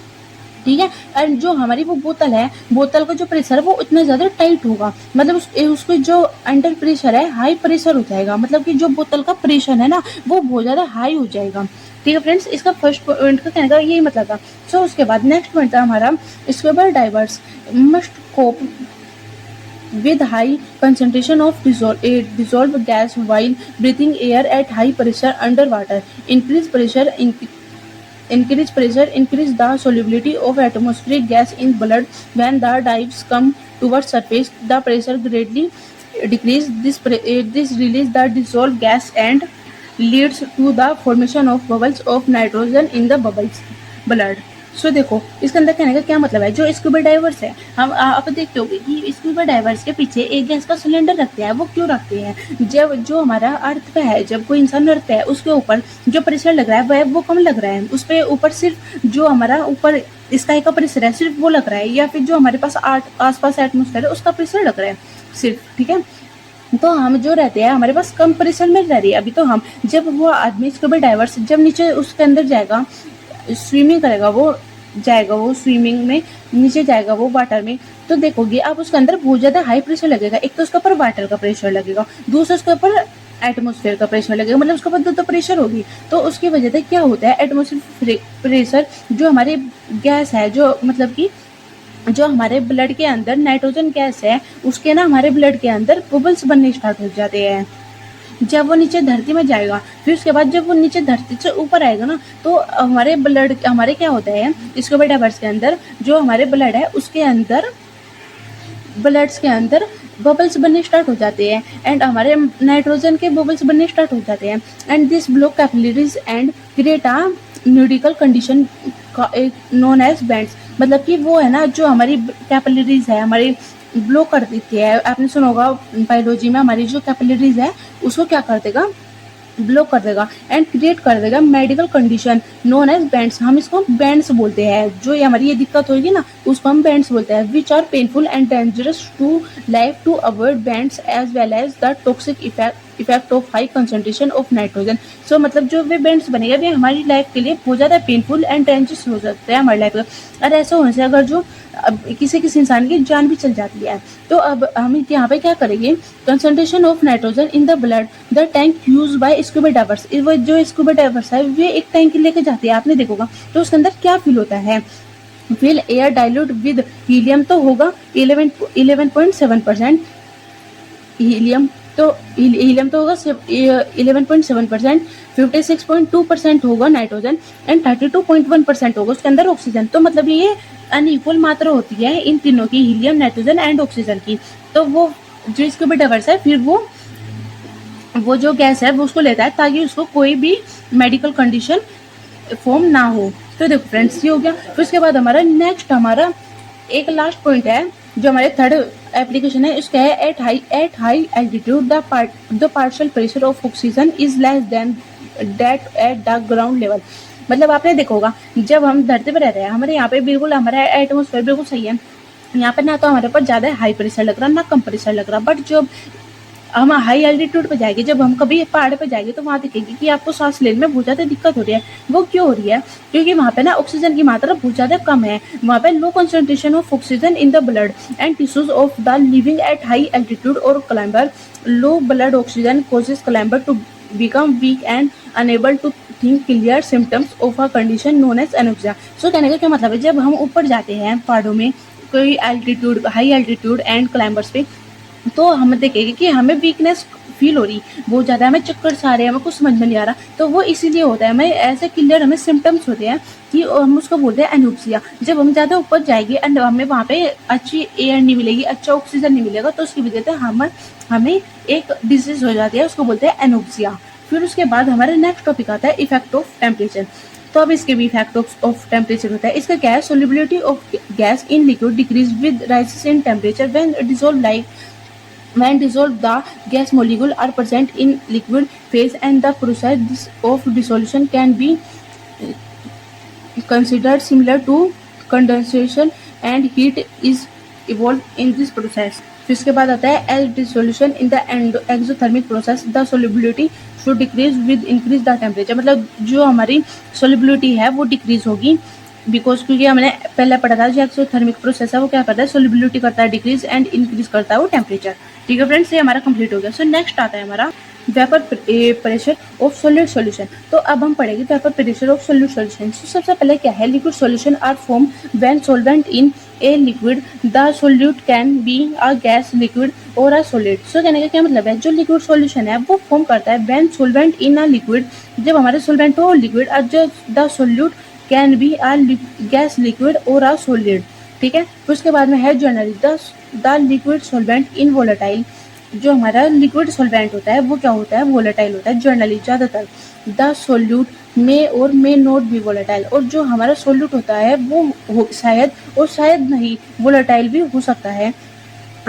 ठीक है। एंड जो हमारी वो बोतल है, बोतल का जो प्रेशर है वो इतना ज्यादा टाइट होगा मतलब उसको जो अंडर प्रेशर है हाई प्रेशर हो जाएगा, मतलब कि जो बोतल का प्रेशर है ना वो बहुत ज्यादा हाई हो जाएगा। ठीक है फ्रेंड्स, इसका फर्स्ट पॉइंट का कहने का यही मतलब था। सो उसके बाद नेक्स्ट पॉइंट था हमारा scuba divers must cope with high concentration of dissolved gas while breathing air at high pressure underwater. Increase pressure increase the solubility of atmospheric gas in blood. When the dives come towards surface the pressure greatly decrease. This release the dissolved gas and leads to the formation of bubbles of nitrogen in the blood. सो देखो इसके अंदर कहने का क्या मतलब है, जो scuba divers है हम आप देखते होंगे कि स्कूबा डाइवर्स के पीछे एक गैस का सिलेंडर रखते हैं। वो क्यों रखते हैं, जब जो हमारा अर्थ पे है जब कोई इंसान अर्थ पे है उसके ऊपर जो प्रेशर लग रहा है वो कम लग रहा है, उस पे ऊपर सिर्फ जो हमारा ऊपर स्काई का प्रेशर है सिर्फ वो लग रहा है, या फिर जो हमारे पास आसपास एटमोस्फेयर है उसका प्रेशर लग रहा है सिर्फ। ठीक है, तो हम जो रहते हैं हमारे पास कम प्रेशर में रह रही है। अभी तो हम जब वो आदमी स्कूबा डाइवर्स जब नीचे उसके अंदर जाएगा स्विमिंग करेगा वो स्विमिंग में नीचे जाएगा वो वाटर में, तो देखोगे आप उसके अंदर बहुत ज्यादा हाई प्रेशर लगेगा। एक तो उसके ऊपर वाटर का प्रेशर लगेगा, दूसरा उसके ऊपर एटमोस्फेयर का प्रेशर लगेगा, मतलब उसके ऊपर दो प्रेशर होगी। तो उसकी वजह से क्या होता है एटमोस्फेयर प्रेशर जो हमारे गैस है जो मतलब कि जो हमारे ब्लड के अंदर नाइट्रोजन गैस है उसके ना हमारे ब्लड के अंदर बबल्स बनने स्टार्ट हो जाते हैं जब वो नीचे धरती में जाएगा। फिर उसके बाद जब वो नीचे धरती से ऊपर आएगा ना तो हमारे ब्लड हमारे क्या होता है स्कूबा डाइवर्स के अंदर जो हमारे ब्लड है उसके अंदर ब्लड्स के अंदर बबल्स बनने स्टार्ट हो जाते हैं एंड हमारे नाइट्रोजन के बबल्स बनने स्टार्ट हो जाते हैं and this block capillaries and create a medical condition known as bends. मतलब कि वो है ना जो हमारी कैपिलरीज है हमारी ब्लॉक कर देती है। आपने सुना होगा बायोलॉजी में हमारी जो कैपिलरीज है उसको क्या कर देगा ब्लॉक कर देगा एंड क्रिएट कर देगा medical condition known as bends. हम इसको बैंड्स बोलते हैं, जो ये हमारी ये दिक्कत होगी ना उसको हम बैंड्स बोलते हैं। Which are painful and dangerous to life to avoid bends as well as the toxic effect of high concentration of nitrogen. So मतलब जो वे बैंड्स बनेगा वे हमारी लाइफ के लिए बहुत ज़्यादा पेनफुल एंड डेंजरस हो सकते हैं हमारी लाइफ में। और ऐसा होने से अगर जो किसी इंसान की जान भी चल जाती है। तो अब हम यहाँ पे क्या करेंगे concentration of nitrogen in the blood the tank use by scuba divers. जो स्कूबा डाइवर्स है वे एक टैंक लेके जाते हैं, आपने देखोगा तो उसके अंदर क्या फील होता है fill air dilute with helium तो होगा 11.7%। हीलियम तो होगा 11.7%, 56.2% होगा नाइट्रोजन एंड 32.1% होगा उसके अंदर ऑक्सीजन। तो मतलब ये अनइक्वल मात्रा होती है इन तीनों की हीलियम नाइट्रोजन एंड ऑक्सीजन की। तो वो जो स्कूबा डाइवर्स है फिर वो जो गैस है वो उसको लेता है ताकि उसको कोई भी मेडिकल कंडीशन फॉर्म ना हो। तो देखो फ्रेंड्स ये हो गया। फिर उसके बाद हमारा एक लास्ट पॉइंट है जो हमारे थर्ड एप्लीकेशन है उसका है eight high altitude the partial pressure of oxygen is less then that at the ground level. मतलब आपने देखा होगा जब हम धरती पर रहते हैं हमारे यहाँ पे बिल्कुल हमारा एटमोस्फेयर बिल्कुल सही है, यहाँ पर ना तो हमारे पर ज़्यादा हाई प्रेशर लग रहा ना कम प्रेशर लग रहा। बट जब हम हाई एल्टीट्यूड पे जाएंगे जब हम कभी पहाड़ पे जाएंगे तो वहाँ देखेंगे कि आपको सांस लेने में बहुत ज़्यादा दिक्कत हो रही है। वो क्यों हो रही है, क्योंकि वहाँ पे ना ऑक्सीजन की मात्रा बहुत ज़्यादा कम है। वहाँ पे low concentration of oxygen in the blood and tissues of the living at high altitude or climber. Low blood oxygen causes climber to become weak and unable to think clear symptoms of a condition known as anorexia। सो कहने का क्या मतलब है जब हम ऊपर जाते हैं पहाड़ों में कोई altitude high altitude and climbers पे तो हम देखेंगे कि हमें वीकनेस फील हो रही बहुत ज़्यादा, हमें चक्कर सा आ रहे हैं, हमें कुछ समझ में नहीं आ रहा, तो वो इसीलिए होता है, हमें ऐसे क्लियर हमें सिम्टम्स होते हैं कि हम उसको बोलते हैं एनोक्सिया। जब हम ज़्यादा ऊपर जाएंगे एंड हमें वहाँ पे अच्छी एयर नहीं मिलेगी, अच्छा ऑक्सीजन नहीं मिलेगा, तो उसकी वजह से हमें एक डिजीज हो जाती है, उसको बोलते हैं एनोक्सिया। फिर उसके बाद हमारा नेक्स्ट टॉपिक आता है इफेक्ट ऑफ टेम्परेचर। तो अब इसके भी इफेक्ट ऑफ टेम्परेचर होता है। इसका क्या है, solubility of gas in liquid decrease with राइसेस in temperature when dissolve like when dissolved the gas molecule are present in liquid phase and the process of dissolution can be considered similar to condensation and heat is evolved in this process. फिर इसके बाद आता है as dissolution in the exothermic process the solubility should decrease with increase the temperature। मतलब जो हमारी solubility है वो डिक्रीज होगी बिकॉज क्योंकि हमने पहले पढ़ा था जो एक्सोथर्मिक प्रोसेस है वो क्या करता है, सोलिबिलिटी करता है डिक्रीज एंड इंक्रीज करता है वो टेम्परेचर। ठीक है फ्रेंड्स, ये हमारा कंप्लीट हो गया। सो नेक्स्ट आता है हमारा vapour pressure of solid solution. तो अब हम पढ़ेंगे vapour pressure of solid solution. सबसे पहले क्या है, liquid solution are form when solvent in a liquid the solute can be a gas liquid और अ सॉलिड। सो कहने का क्या मतलब है, जो लिक्विड सॉल्यूशन है वो फॉर्म करता है when solvent in a liquid, जब हमारे सॉल्वेंट हो लिक्विड और जो the solute can be a gas liquid और आ सॉलिड। ठीक है, फिर उसके बाद में है generally the liquid solvent in volatile. जो हमारा लिक्विड सॉल्वेंट होता है वो क्या होता है, वोलेटाइल होता है जनरली ज़्यादातर। द सॉल्यूट मे और मे नॉट बी वोलेटाइल, और जो हमारा सॉल्यूट होता है वो शायद और शायद नहीं वोलेटाइल भी हो सकता है।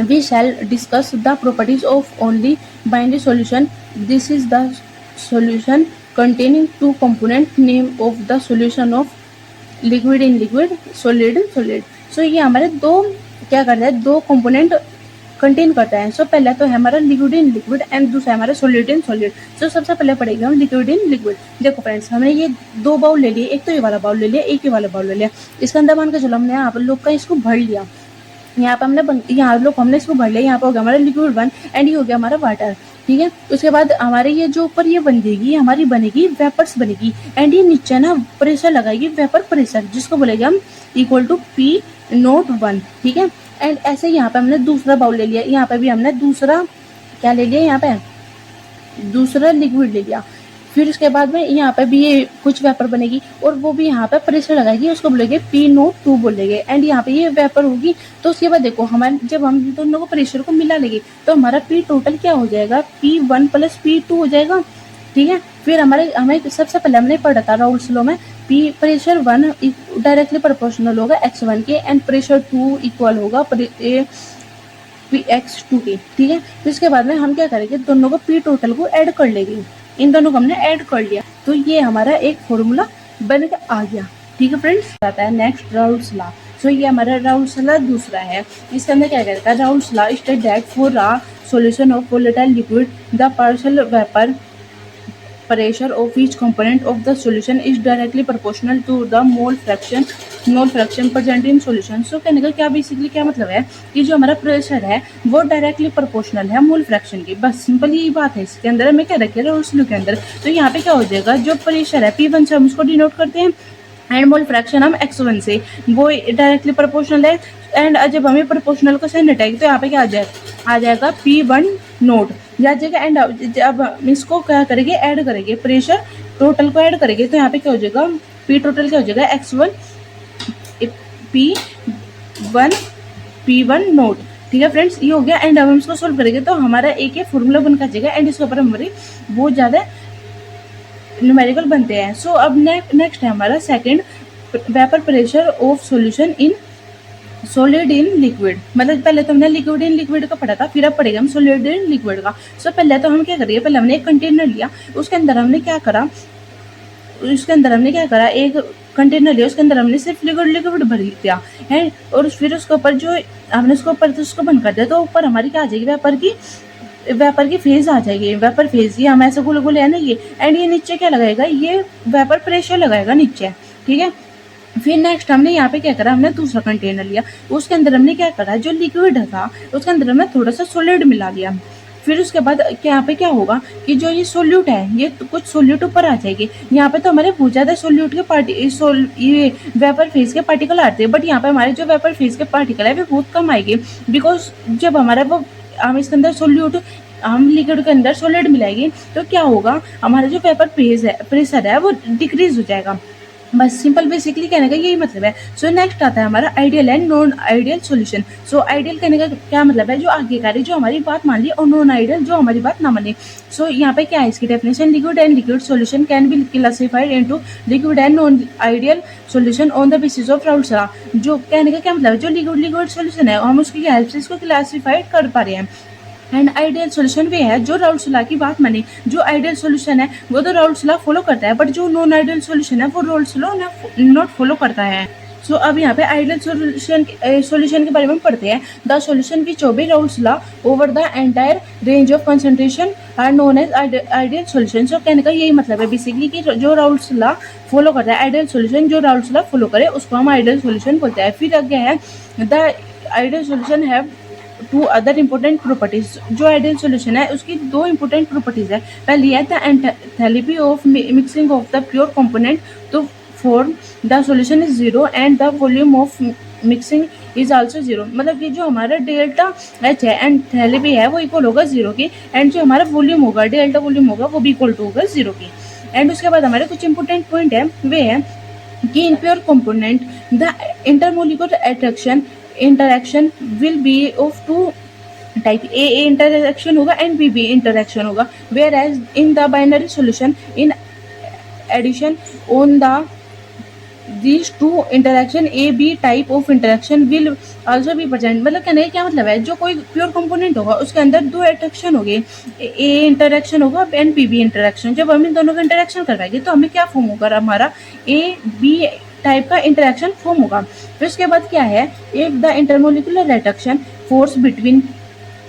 We shall discuss the properties of only binary solution. This is the solution containing two component, name of the solution of liquid in liquid, solid in solid। So ये हमारे दो क्या करता है, दो कंपोनेंट कंटेन करता है। सो पहला तो है हमारा लिक्विड इन लिक्विड एंड दूसरा है हमारा सॉलिड इन सॉलिड। सो सबसे पहले पढ़ेंगे हम लिक्विड इन लिक्विड। देखो फ्रेंड्स, हमने ये दो बाउल ले लिए, एक तो ये वाला बाउल ले लिया, एक ये वाला बाउल ले लिया। इसके अंदर मान के चलो हमने यहाँ पर लोग का इसको भर लिया, यहाँ पे हमने इसको भर लिया, यहाँ पे हो गया हमारा लिक्विड वन एंड ये हो गया हमारा वाटर। ठीक है, उसके बाद हमारे ये जो ऊपर ये बनेगी हमारी बनेगी वेपर्स बनेगी एंड ये नीचे ना प्रेशर लगाएगी, वेपर प्रेशर, जिसको बोलेंगे हम इक्वल टू P01। ठीक है, एंड ऐसे यहाँ पे हमने दूसरा बाउल ले लिया, यहाँ पे भी हमने दूसरा क्या ले लिया, यहाँ पे दूसरा लिक्विड ले लिया। फिर उसके बाद में यहाँ पे भी ये कुछ वेपर बनेगी और वो भी यहाँ पे प्रेशर लगाएगी, उसको बोलेंगे P02 बोलेंगे एंड यहाँ पे ये वेपर होगी। तो उसके बाद देखो हमारे जब हम दोनों को प्रेशर को मिला लेंगे तो हमारा P टोटल क्या हो जाएगा, P1 + P2 हो जाएगा। ठीक है, फिर हमें सबसे पहले हमने पढ़ा था राउल्स लॉ में प्रेशर 1 डायरेक्टली प्रोपोर्शनल होगा x1 के एंड प्रेशर 2 इक्वल होगा Px2 के। ठीक है, फिर इसके बाद में हम क्या करेंगे, दोनों को P टोटल को ऐड कर लेंगे, इन दोनों को हमने ऐड कर लिया तो ये हमारा एक फॉर्मूला बन के आ गया। ठीक है फ्रेंड्स, आता है नेक्स्ट राउल्स लॉ। सो ये हमारा राउल्स लॉ दूसरा है। इसके अंदर क्या कहता है, Raoult's law state that for a solution of volatile liquid the partial vapour pressure of each component of the solution is directly proportional to the mole fraction present in solution। सो कहने का क्या बेसिकली क्या मतलब है कि जो हमारा pressure है वो डायरेक्टली प्रोपोर्शनल है मोल फ्रैक्शन की। बस सिंपल यही बात है, इसके अंदर हमें क्या रखे रूल्स के अंदर। तो यहाँ पे क्या हो जाएगा, जो प्रेशर है P1 से हम उसको डिनोट करते हैं एंड मोल फ्रैक्शन हम x1 से, वो डायरेक्टली प्रोपोर्शनल है एंड जब हमें प्रोपोर्शनल का साइन हटाएगी तो यहाँ पे क्या आ जाएगा P1 नोट या जगह एंड जब हम इसको क्या करेंगे, ऐड करेंगे प्रेशर टोटल को ऐड करेंगे तो यहाँ पे क्या हो जाएगा, P टोटल क्या हो जाएगा x1 P1 नोट। ठीक है फ्रेंड्स, ये हो गया एंड अब हम इसको सोल्व करेंगे तो हमारा एक फॉर्मूला बन का जाएगा एंड इसके ऊपर हमारी बहुत ज़्यादा न्यूमेरिकल बनते हैं। सो अब नेक्स्ट है हमारा second, vapour pressure of solution in solid in liquid. मतलब पहले तो हमने लिक्विड इन लिक्विड का पढ़ा था, फिर अब पढ़ेगा हम सॉलिड इन लिक्विड का। सो पहले तो हम क्या करेंगे, पहले हमने एक कंटेनर लिया, उसके अंदर हमने क्या करा, एक कंटेनर लिया, उसके अंदर हमने सिर्फ लिक्विड भर दिया है और फिर उसके ऊपर जो हमने उसको ऊपर उसको बंद कर दिया तो ऊपर हमारी क्या आ जाएगी, वेपर की फेज आ जाएगी, वेपर फेज। ये हम ऐसे गोल है ना ये, एंड ये नीचे क्या लगाएगा, ये वेपर प्रेशर लगाएगा नीचे। ठीक है, फिर नेक्स्ट हमने यहाँ पे क्या करा, हमने दूसरा कंटेनर लिया, उसके अंदर हमने क्या करा, जो लिक्विड था उसके अंदर हमने थोड़ा सा सॉलिड मिला लिया। फिर उसके बाद यहाँ पे क्या होगा कि जो ये सोल्यूट है ये तो कुछ सोल्यूट ऊपर आ जाएगी। यहाँ पे तो हमारे बहुत ज़्यादा सोल्यूट के ये वेपर फेज के पार्टिकल आते हैं, बट यहाँ पे हमारे जो वेपर फेज के पार्टिकल है वो बहुत कम आएंगे बिकॉज जब हमारा वो हम इसके अंदर सोल्यूट, हम लिक्विड के अंदर सॉलिड मिलाएंगे तो क्या होगा, हमारा जो पेपर प्रेशर है वो डिक्रीज हो जाएगा। बस सिंपल बेसिकली कहने का यही मतलब है। सो नेक्स्ट आता है हमारा ideal and non ideal solution. So ideal कहने का क्या मतलब है, जो आज्ञाकारी, जो हमारी बात मान ली, और नॉन आइडियल जो हमारी बात ना माने। सो यहाँ पे क्या है इसकी definition, liquid and liquid solution can be classified into liquid and non ideal solution on the basis of Raoult's law. जो कहने का क्या मतलब है, जो लिक्विड सॉल्यूशन है हम उसकी हेल्प से इसको क्लासिफाइड कर पा रहे हैं। एंड आइडियल सॉल्यूशन भी है जो राउल्स लॉ की बात माने। जो आइडियल सॉल्यूशन है वो तो राउल्स लॉ फॉलो करता है, बट जो नॉन आइडियल सॉल्यूशन है वो राउल्स लॉ नॉट फॉलो करता है। सो अब यहाँ पे आइडियल सॉल्यूशन के बारे में पढ़ते हैं। The solution which obey Raoult's law over the entire range of concentration are known as ideal solution. So कहने का यही मतलब है बेसिकली कि जो राउल्स लॉ फॉलो करता है, आइडियल सॉल्यूशन जो राउल्स लॉ फॉलो करे उसको हम आइडियल सॉल्यूशन बोलते हैं। फिर आगे है the ideal solution have two other important properties. जो आइडियल सॉल्यूशन है उसकी दो इंपॉर्टेंट प्रॉपर्टीज है। पहली है the enthalpy of mixing of the pure component to for the solution is zero and the volume of mixing is also zero. मतलब कि जो हमारा डेल्टा एच है एंथैल्पी है वो इक्वल होगा जीरो की, एंड जो हमारा वॉल्यूम होगा, डेल्टा वॉल्यूम होगा, वो भी इक्वल टू होगा जीरो की। एंड उसके बाद हमारे कुछ इंपॉर्टेंट पॉइंट है वे है कि in pure component the intermolecular interaction will be of two type, A interaction होगा and B interaction होगा, whereas in the binary solution in addition on the these two interaction A B type of interaction will also be present। मतलब कहने का क्या मतलब है, जो कोई प्योर कंपोनेंट होगा उसके अंदर दो इंटरेक्शन होगी, A इंटरेक्शन होगा एंड B इंटरेक्शन। जब हम इन दोनों का इंटरेक्शन करवाएंगे तो हमें क्या फॉर्म होगा, हमारा A B टाइप का इंटरेक्शन फॉर्म होगा। फिर उसके बाद क्या है, if the intermolecular reduction force between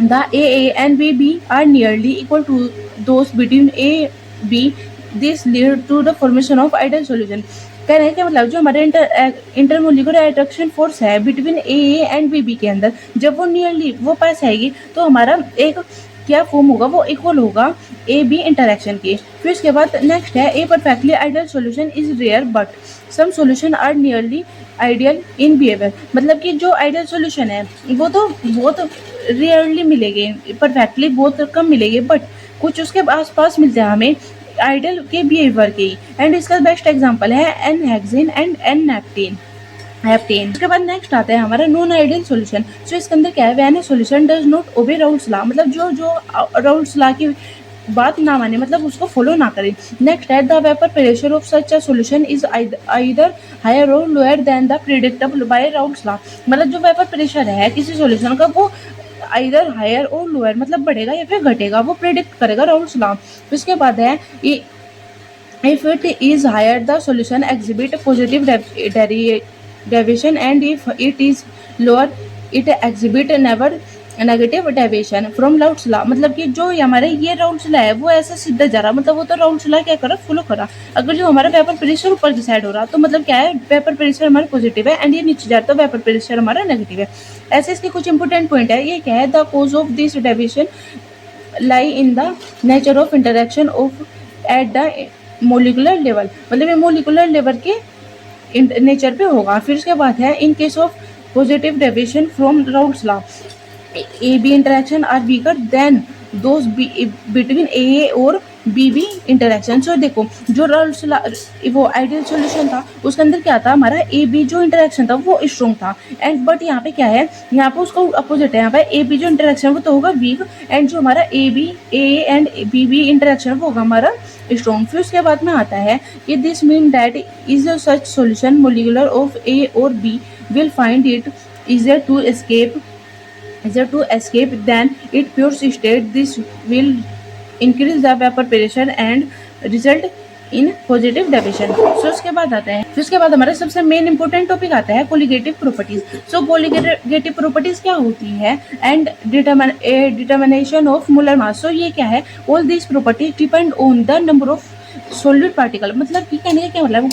the A and B are nearly equal to those between A B, this lead to the formation of ideal solution. कहने का मतलब जो हमारे इंटरमोलिकुलर अट्रैक्शन फोर्स है बिटवीन ए एंड बी के अंदर, जब वो नियरली वो पास आएगी तो हमारा एक क्या फॉर्म होगा, वो इक्वल होगा ए बी इंटरेक्शन की। फिर उसके बाद नेक्स्ट है a perfectly ideal solution is rare but some solution are nearly ideal in behaviour. मतलब कि जो आइडियल सॉल्यूशन है वो तो बहुत रेयरली मिलेंगे, परफेक्टली बहुत कम मिलेंगे, बट कुछ उसके आसपास मिलते हैं हमें आइडियल के बिहेवियर के। एंड इसका बेस्ट एग्जांपल है एन हेक्सेन एंड एन नेप्टीन। उसके बाद नेक्स्ट आता है हमारा नॉन आइडियल सॉल्यूशन। सो इसके अंदर क्या है, when A solution does not obey Raoult's law, मतलब जो राउल्स लॉ की बात ना माने, मतलब उसको फॉलो ना करें। नेक्स्ट है the vapour pressure of such a solution is either higher or lower than the predictable by Raoult's law. मतलब जो वेपर प्रेशर है किसी सॉल्यूशन का वो आइदर हायर और लोअर मतलब बढ़ेगा या फिर घटेगा, वो प्रेडिक्ट करेगा राउल्स लॉ। उसके बाद है if it is higher the solution exhibit positive deviation and if it is lower it exhibit never negative deviation from Raoult's law. मतलब कि जो हमारे ये राउल्स लॉ है वो ऐसा सीधा जा रहा, मतलब वो तो राउल्स लॉ क्या करा, फॉलो करा। अगर जो हमारा वेपर प्रेशर ऊपर की साइड हो रहा तो मतलब क्या है, वेपर प्रेशर हमारा पॉजिटिव है, एंड ये नीचे जा रहा तो वेपर प्रेशर हमारा नेगेटिव है। ऐसे इसके कुछ इंपॉर्टेंट पॉइंट है। ये क्या है, the cause of this deviation lie in the nature of interaction of at the molecular level. मतलब ये मोलिकुलर लेवल के नेचर पे होगा। फिर उसके बाद है in case of positive deviation from Raoult's law A B interaction are weaker than those between A और बी बी इंटरेक्शन। सो देखो जो राउल्स लॉ वो आइडियल सॉल्यूशन था उसके अंदर क्या था, हमारा ए बी जो इंटरेक्शन था वो स्ट्रॉन्ग था, एंड बट यहाँ पे क्या है, यहाँ पे उसको अपोजिट है। यहाँ पे ए बी जो इंटरेक्शन वो तो होगा वीक, एंड जो हमारा A and B B interaction वो होगा हमारा स्ट्रॉन्ग। फिर उसके बाद में आता है कि this mean that is such solution molecular of A और B will find it easier to escape than its pure state. This will increase the vapor pressure and result in positive deviation. So उसके बाद आता है, फिर उसके बाद हमारा सबसे मेन इंपॉर्टेंट टॉपिक आता है colligative properties. So colligative properties क्या होती है and determination of molar mass. So ये क्या है, all this properties depend on the number of solute particle. मतलब कि कहने का क्या मतलब,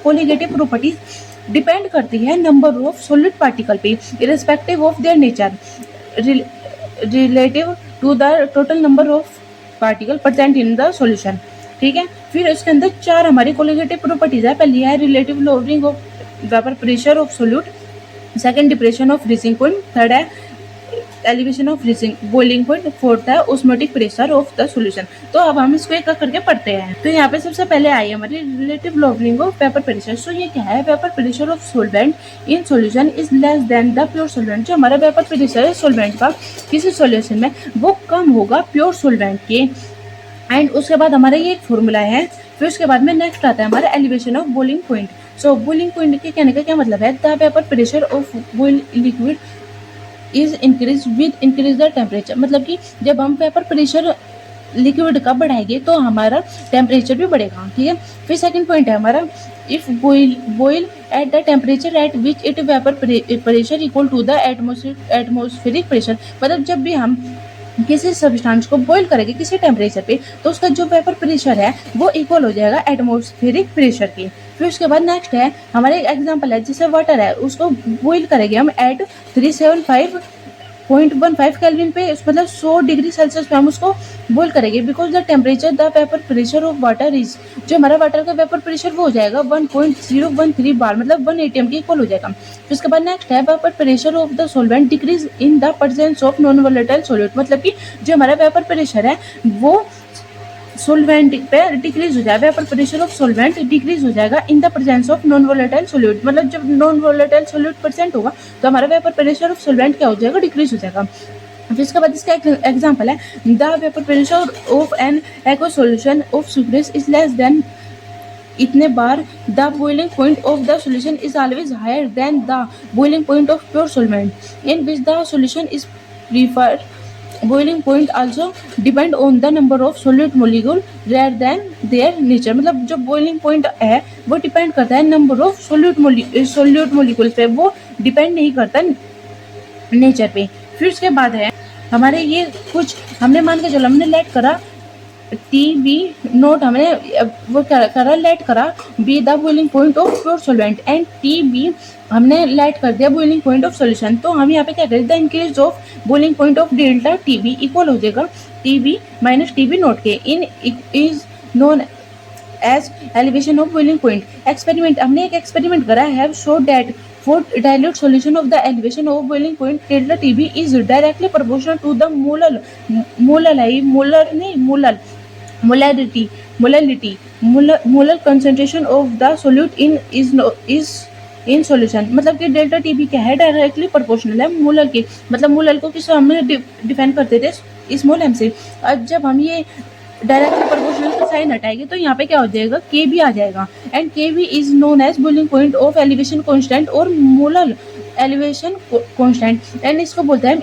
कोलिगेटिव प्रॉपर्टीज डिपेंड करती है नंबर ऑफ सॉलिड पार्टिकल पे irrespective of their nature relative to the total number of particle present in the solution. ठीक है, फिर इसके अंदर चार हमारी कोलिगेटिव प्रॉपर्टीज है। पहली है relative lowering of vapour pressure of solute, second depression of freezing point, third है elevation of freezing boiling point, fourth है osmotic pressure of the solution. तो अब हम इसको एक करके पढ़ते हैं। तो यहाँ पे सबसे पहले आई हमारी relative lowering of vapour pressure. So ये क्या है, vapour pressure of solvent in solution is less than the pure solvent. जो हमारा वेपर प्रेशर है सॉल्वेंट का किसी सॉल्यूशन में वो कम होगा प्योर सॉल्वेंट के। एंड उसके बाद हमारा ये एक फॉर्मूला है। फिर उसके बाद में नेक्स्ट आता है हमारा elevation of boiling point. So boiling point के कहने का क्या मतलब है, the vapour pressure of boil liquid is increase with increase the temperature. मतलब कि जब हम वेपर प्रेशर लिक्विड का बढ़ाएंगे तो हमारा टेम्परेचर भी बढ़ेगा, ठीक है। फिर सेकंड पॉइंट है हमारा, if boil at the temperature at which it vapour pressure equal to the atmospheric pressure. मतलब जब भी हम किसी सब्सटेंस को बॉईल करेंगे किसी टेम्परेचर पे तो उसका जो वेपर प्रेशर है वो इक्वल हो जाएगा एटमॉस्फेरिक प्रेशर के। फिर उसके बाद नेक्स्ट है हमारे एक एग्जांपल है, जैसे वाटर है उसको बॉईल करेंगे हम एट 375.15 केल्विन पे, मतलब 100 डिग्री सेल्सियस पे हम उसको बॉईल करेंगे। Because the temperature the vapour pressure of water is, जो हमारा वाटर का वेपर प्रेशर वो हो जाएगा 1.013 बार, मतलब 1 atm के इक्वल हो जाएगा। फिर उसके बाद नेक्स्ट है vapour pressure of the solvent decrease in the presence of non volatile solute. मतलब कि जो हमारा वेपर प्रेशर है वो सॉल्वेंट पे डिक्रीज हो जाएगा, vapour pressure of solvent decrease हो जाएगा in the presence of non volatile solute. मतलब जब नॉन वोलेटाइल सॉल्यूट प्रेजेंट होगा तो हमारा वेपर प्रेशर ऑफ सॉल्वेंट क्या हो जाएगा, डिक्रीज हो जाएगा। फिर इसके बाद इसका एग्जांपल है, the vapour pressure of an aqua solution of sucrose is less than इतने बार, the boiling point of the solution is always higher than the boiling point of pure solvent in which the solution is preferred. Boiling point also depend on the number of solute molecule रेयर than their nature. मतलब जो boiling point है वो depend करता है number of solute molecules पे, वो depend नहीं करता नेचर पे। फिर उसके बाद है हमारे ये कुछ हमने मान के चलो हमने लेट करा टी बी नोट, हमने वो करा लेट करा B the boiling point of pure solvent and T B हमने लेट कर दिया बॉइलिंग पॉइंट ऑफ सॉल्यूशन। तो हम यहाँ पे क्या करें, the increase of boiling point of delta T B equal हो जाएगा T B minus T B naught के in is known as elevation of boiling point. Experiment, हमने एक एक्सपेरिमेंट करा है, show that for dilute solution of the elevation of boiling point delta TB is directly proportional to the molar concentration of the solute in solution। मतलब कि delta TB क्या है, directly proportional है molar के। मतलब molar को किस हमने डिफाइन करते थे स्मॉल एम से। अब जब हम ये डायरेक्टली प्रोपोर्शनल का साइन हटाएंगे तो यहाँ पे क्या हो जाएगा, के भी आ जाएगा। And K b is known as boiling point of elevation constant और मोलर एलिवेशन कांस्टेंट, एंड इसको बोलते हैं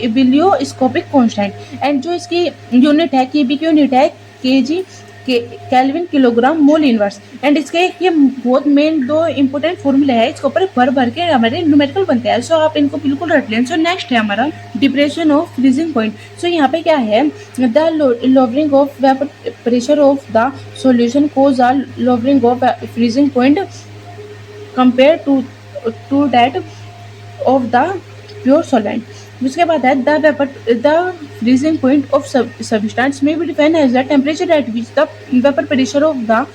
इबिलियोस्कोपिक कांस्टेंट। एंड जो इसकी यूनिट है, के बी की यूनिट है KG kelvin kilogram mole inverse. And इसके ये बहुत मेन दो इंपॉर्टेंट फॉर्मूले है, इसके ऊपर भर के हमारे न्यूमेरिकल बनते हैं। सो आप इनको बिल्कुल रट लें। सो नेक्स्ट है हमारा depression of freezing point. So यहाँ पे क्या है, the lowering of vapour pressure of the solution cause or lowering of freezing point compare to that of the pure solvent. उसके बाद है the freezing point of substance में भी define as the temperature at which the vapour pressure of the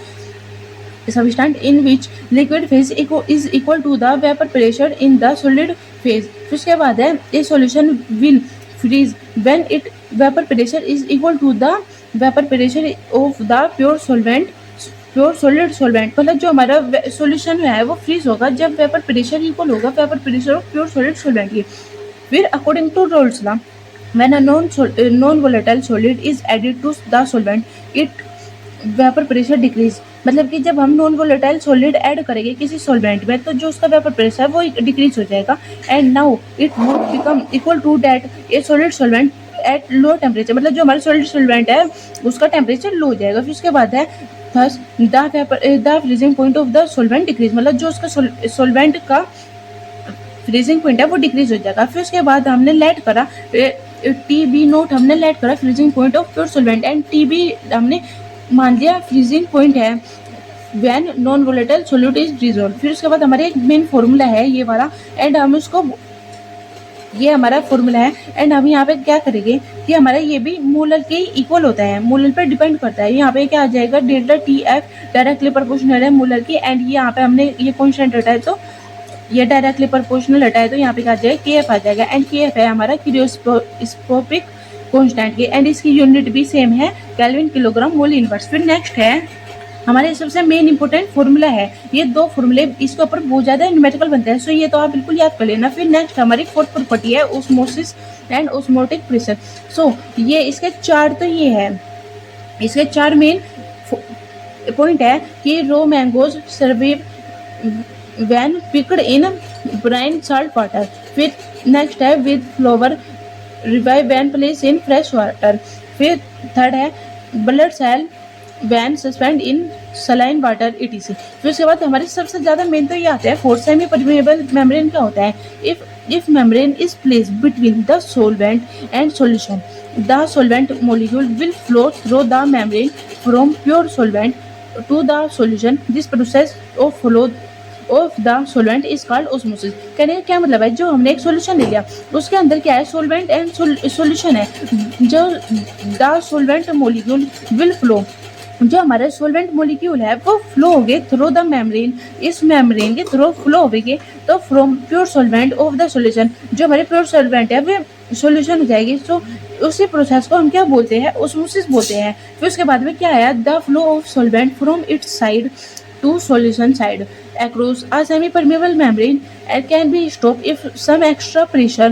substance in which liquid phase is equal to the vapor pressure in the solid phase। फिर उसके बाद है a solution will freeze when its vapor pressure is equal to the vapor pressure of the pure solid solvent। मतलब जो हमारा solution है वो freeze होगा जब वेपर प्रेशर इक्वल होगा vapour pressure of pure solid solvent की। फिर according to Raoult's law, when a non volatile solid is added to the solvent it vapour pressure decrease. मतलब कि जब हम नॉन वोलेटाइल सॉलिड ऐड करेंगे किसी solvent में तो जो उसका वेपर प्रेशर है वो डिक्रीज हो जाएगा। And now it would become equal to that a solid solvent at low temperature. मतलब जो हमारा सॉलिड सॉल्वेंट है उसका टेम्परेचर लो हो जाएगा। फिर उसके बाद है thus the freezing point of the solvent decrease. मतलब जो उसका सॉल्वेंट का फ्रीजिंग पॉइंट है वो डिक्रीज हो जाएगा। फिर उसके बाद हमने लेट करा टी बी नोट, हमने लेट करा freezing point of pure solvent and T B हमने मान लिया फ्रीजिंग पॉइंट है when non volatile solute is dissolve. फिर उसके बाद हमारे एक मेन फॉर्मूला है ये वाला, एंड हम उसको ये हमारा फॉर्मूला है। एंड हम यहाँ पे क्या करेंगे कि हमारा ये भी मोलर के इक्वल होता है, मोलर पे डिपेंड करता है। यहाँ पे क्या आ जाएगा, delta T F directly proportional है मोलर की। एंड यहाँ पे हमने ये कॉन्स्टेंट रटा है तो ये डायरेक्टली प्रोपोर्शनल हटा है तो यहाँ पे क्या आ जाएगा KF आ जाएगा। एंड KF है हमारा क्रियोस्कोपिक कांस्टेंट की, एंड इसकी यूनिट भी सेम है केल्विन किलोग्राम मोल इनवर्स। फिर नेक्स्ट है हमारे सबसे मेन इंपॉर्टेंट फॉर्मूला है, ये दो फॉर्मूले इसके ऊपर बहुत ज्यादा न्यूमेरिकल बनते हैं, सो ये तो आप बिल्कुल याद कर लेना। फिर नेक्स्ट हमारी फोर्थ प्रॉपर्टी है osmosis and osmotic pressure. So ये इसके चार तो ये है, इसके चार मेन पॉइंट है कि raw mangoes survive when picked in brine salt water. फिर नेक्स्ट है with flower revive when place in fresh water. फिर थर्ड है blood cell when suspend in saline water etc। फिर उसके बाद हमारे सबसे ज्यादा मेन तो ये आता है फोर्थ सेमी परमेबल मेम्ब्रेन क्या होता है, if membrane is placed between the solvent and solution the solvent molecule will flow through the membrane from pure solvent to the solution। this process of flow of the solvent is called osmosis। कहने का क्या मतलब है, जो हमने एक solution ले लिया उसके अंदर क्या है सोलवेंट एंड सॉल्यूशन है, जो the solvent molecule will flow, जो हमारे सोलवेंट मोलिक्यूल है वो फ्लो हो गए थ्रू द मेम्ब्रेन, इस मेम्ब्रेन के थ्रू फ्लो हो गए तो from pure solvent of the solution, जो हमारे प्योर सोलवेंट है वो सॉल्यूशन हो जाएगी। सो उसी प्रोसेस को हम क्या बोलते हैं, ऑस्मोसिस बोलते हैं। फिर उसके बाद में क्या आया, the flow of solvent from its side to solution side across a semi-permeable membrane and can be stopped if some extra pressure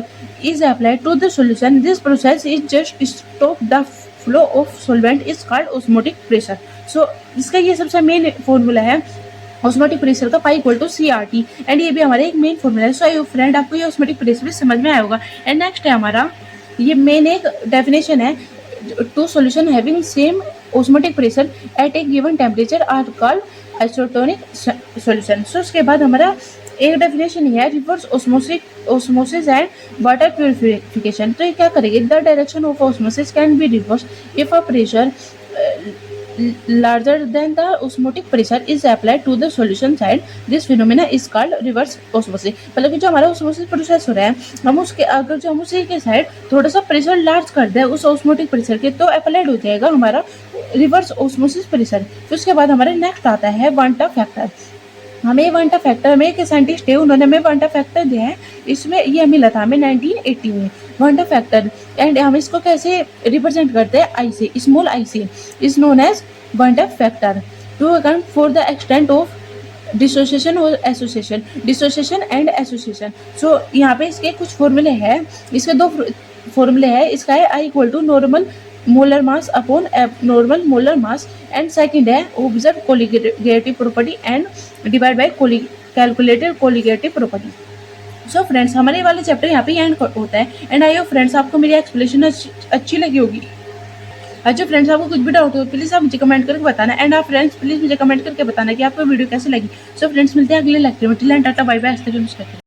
is applied to the solution। this process is just stop the flow of solvent is called osmotic pressure। so इसका ये सबसे main formula है osmotic pressure का pi equal to CRT, and ये भी हमारा एक main formula है। सो आई होप फ्रेंड आपको ये ऑस्मोटिक प्रेशर भी समझ में आया होगा। एंड नेक्स्ट है हमारा ये मेन एक डेफिनेशन है, two solution having same osmotic pressure at a given temperature are called isotonic solution। सो उसके बाद हमारा एक डेफिनेशन है reverse osmosis and water purification. तो ये क्या करेंगे, the direction of osmosis can be reverse if a pressure larger than the osmotic pressure is applied to the solution side। this phenomena is called reverse osmosis। मतलब कि जो हमारा osmosis process हो रहा है हम उसके अगर जो हम उसी के साइड थोड़ा सा प्रेशर लार्ज कर दें उस osmotic प्रेशर के तो अप्लाइड हो जाएगा हमारा रिवर्स osmosis प्रेशर। फिर उसके बाद हमारे नेक्स्ट आता है वांटा फैक्टर। हमें वांटा फैक्टर, हमें एक साइंटिस्ट है उन्होंने हमें वांटा फैक्टर दिया है, इसमें ये मिला था हमें 1980 में वांटा फैक्टर। एंड हम इसको कैसे रिप्रेजेंट करते हैं, आई से, small I say is known as van't factor to account for the extent of dissociation or association, dissociation and association. So यहाँ पे इसके कुछ फॉर्मूले हैं, इसके दो फॉर्मूले हैं, इसका है I equal to normal molar mass upon abnormal molar mass, and second है observe colligative property and divide by calculated colligative property. So friends हमारे वाले चैप्टर यहाँ पे एंड होता है। एंड आई होप फ्रेंड्स आपको मेरी एक्सप्लेनेशन अच्छी लगी होगी। अच्छा फ्रेंड्स आपको कुछ भी डाउट हो प्लीज़ आप मुझे कमेंट करके बताना, एंड आप फ्रेंड्स प्लीज़ मुझे कमेंट करके बताना कि आपको वीडियो कैसे लगी। सो फ्रेंड्स मिलते हैं अगले लेक्चर में, टिल एंड टाटा बाय बाय।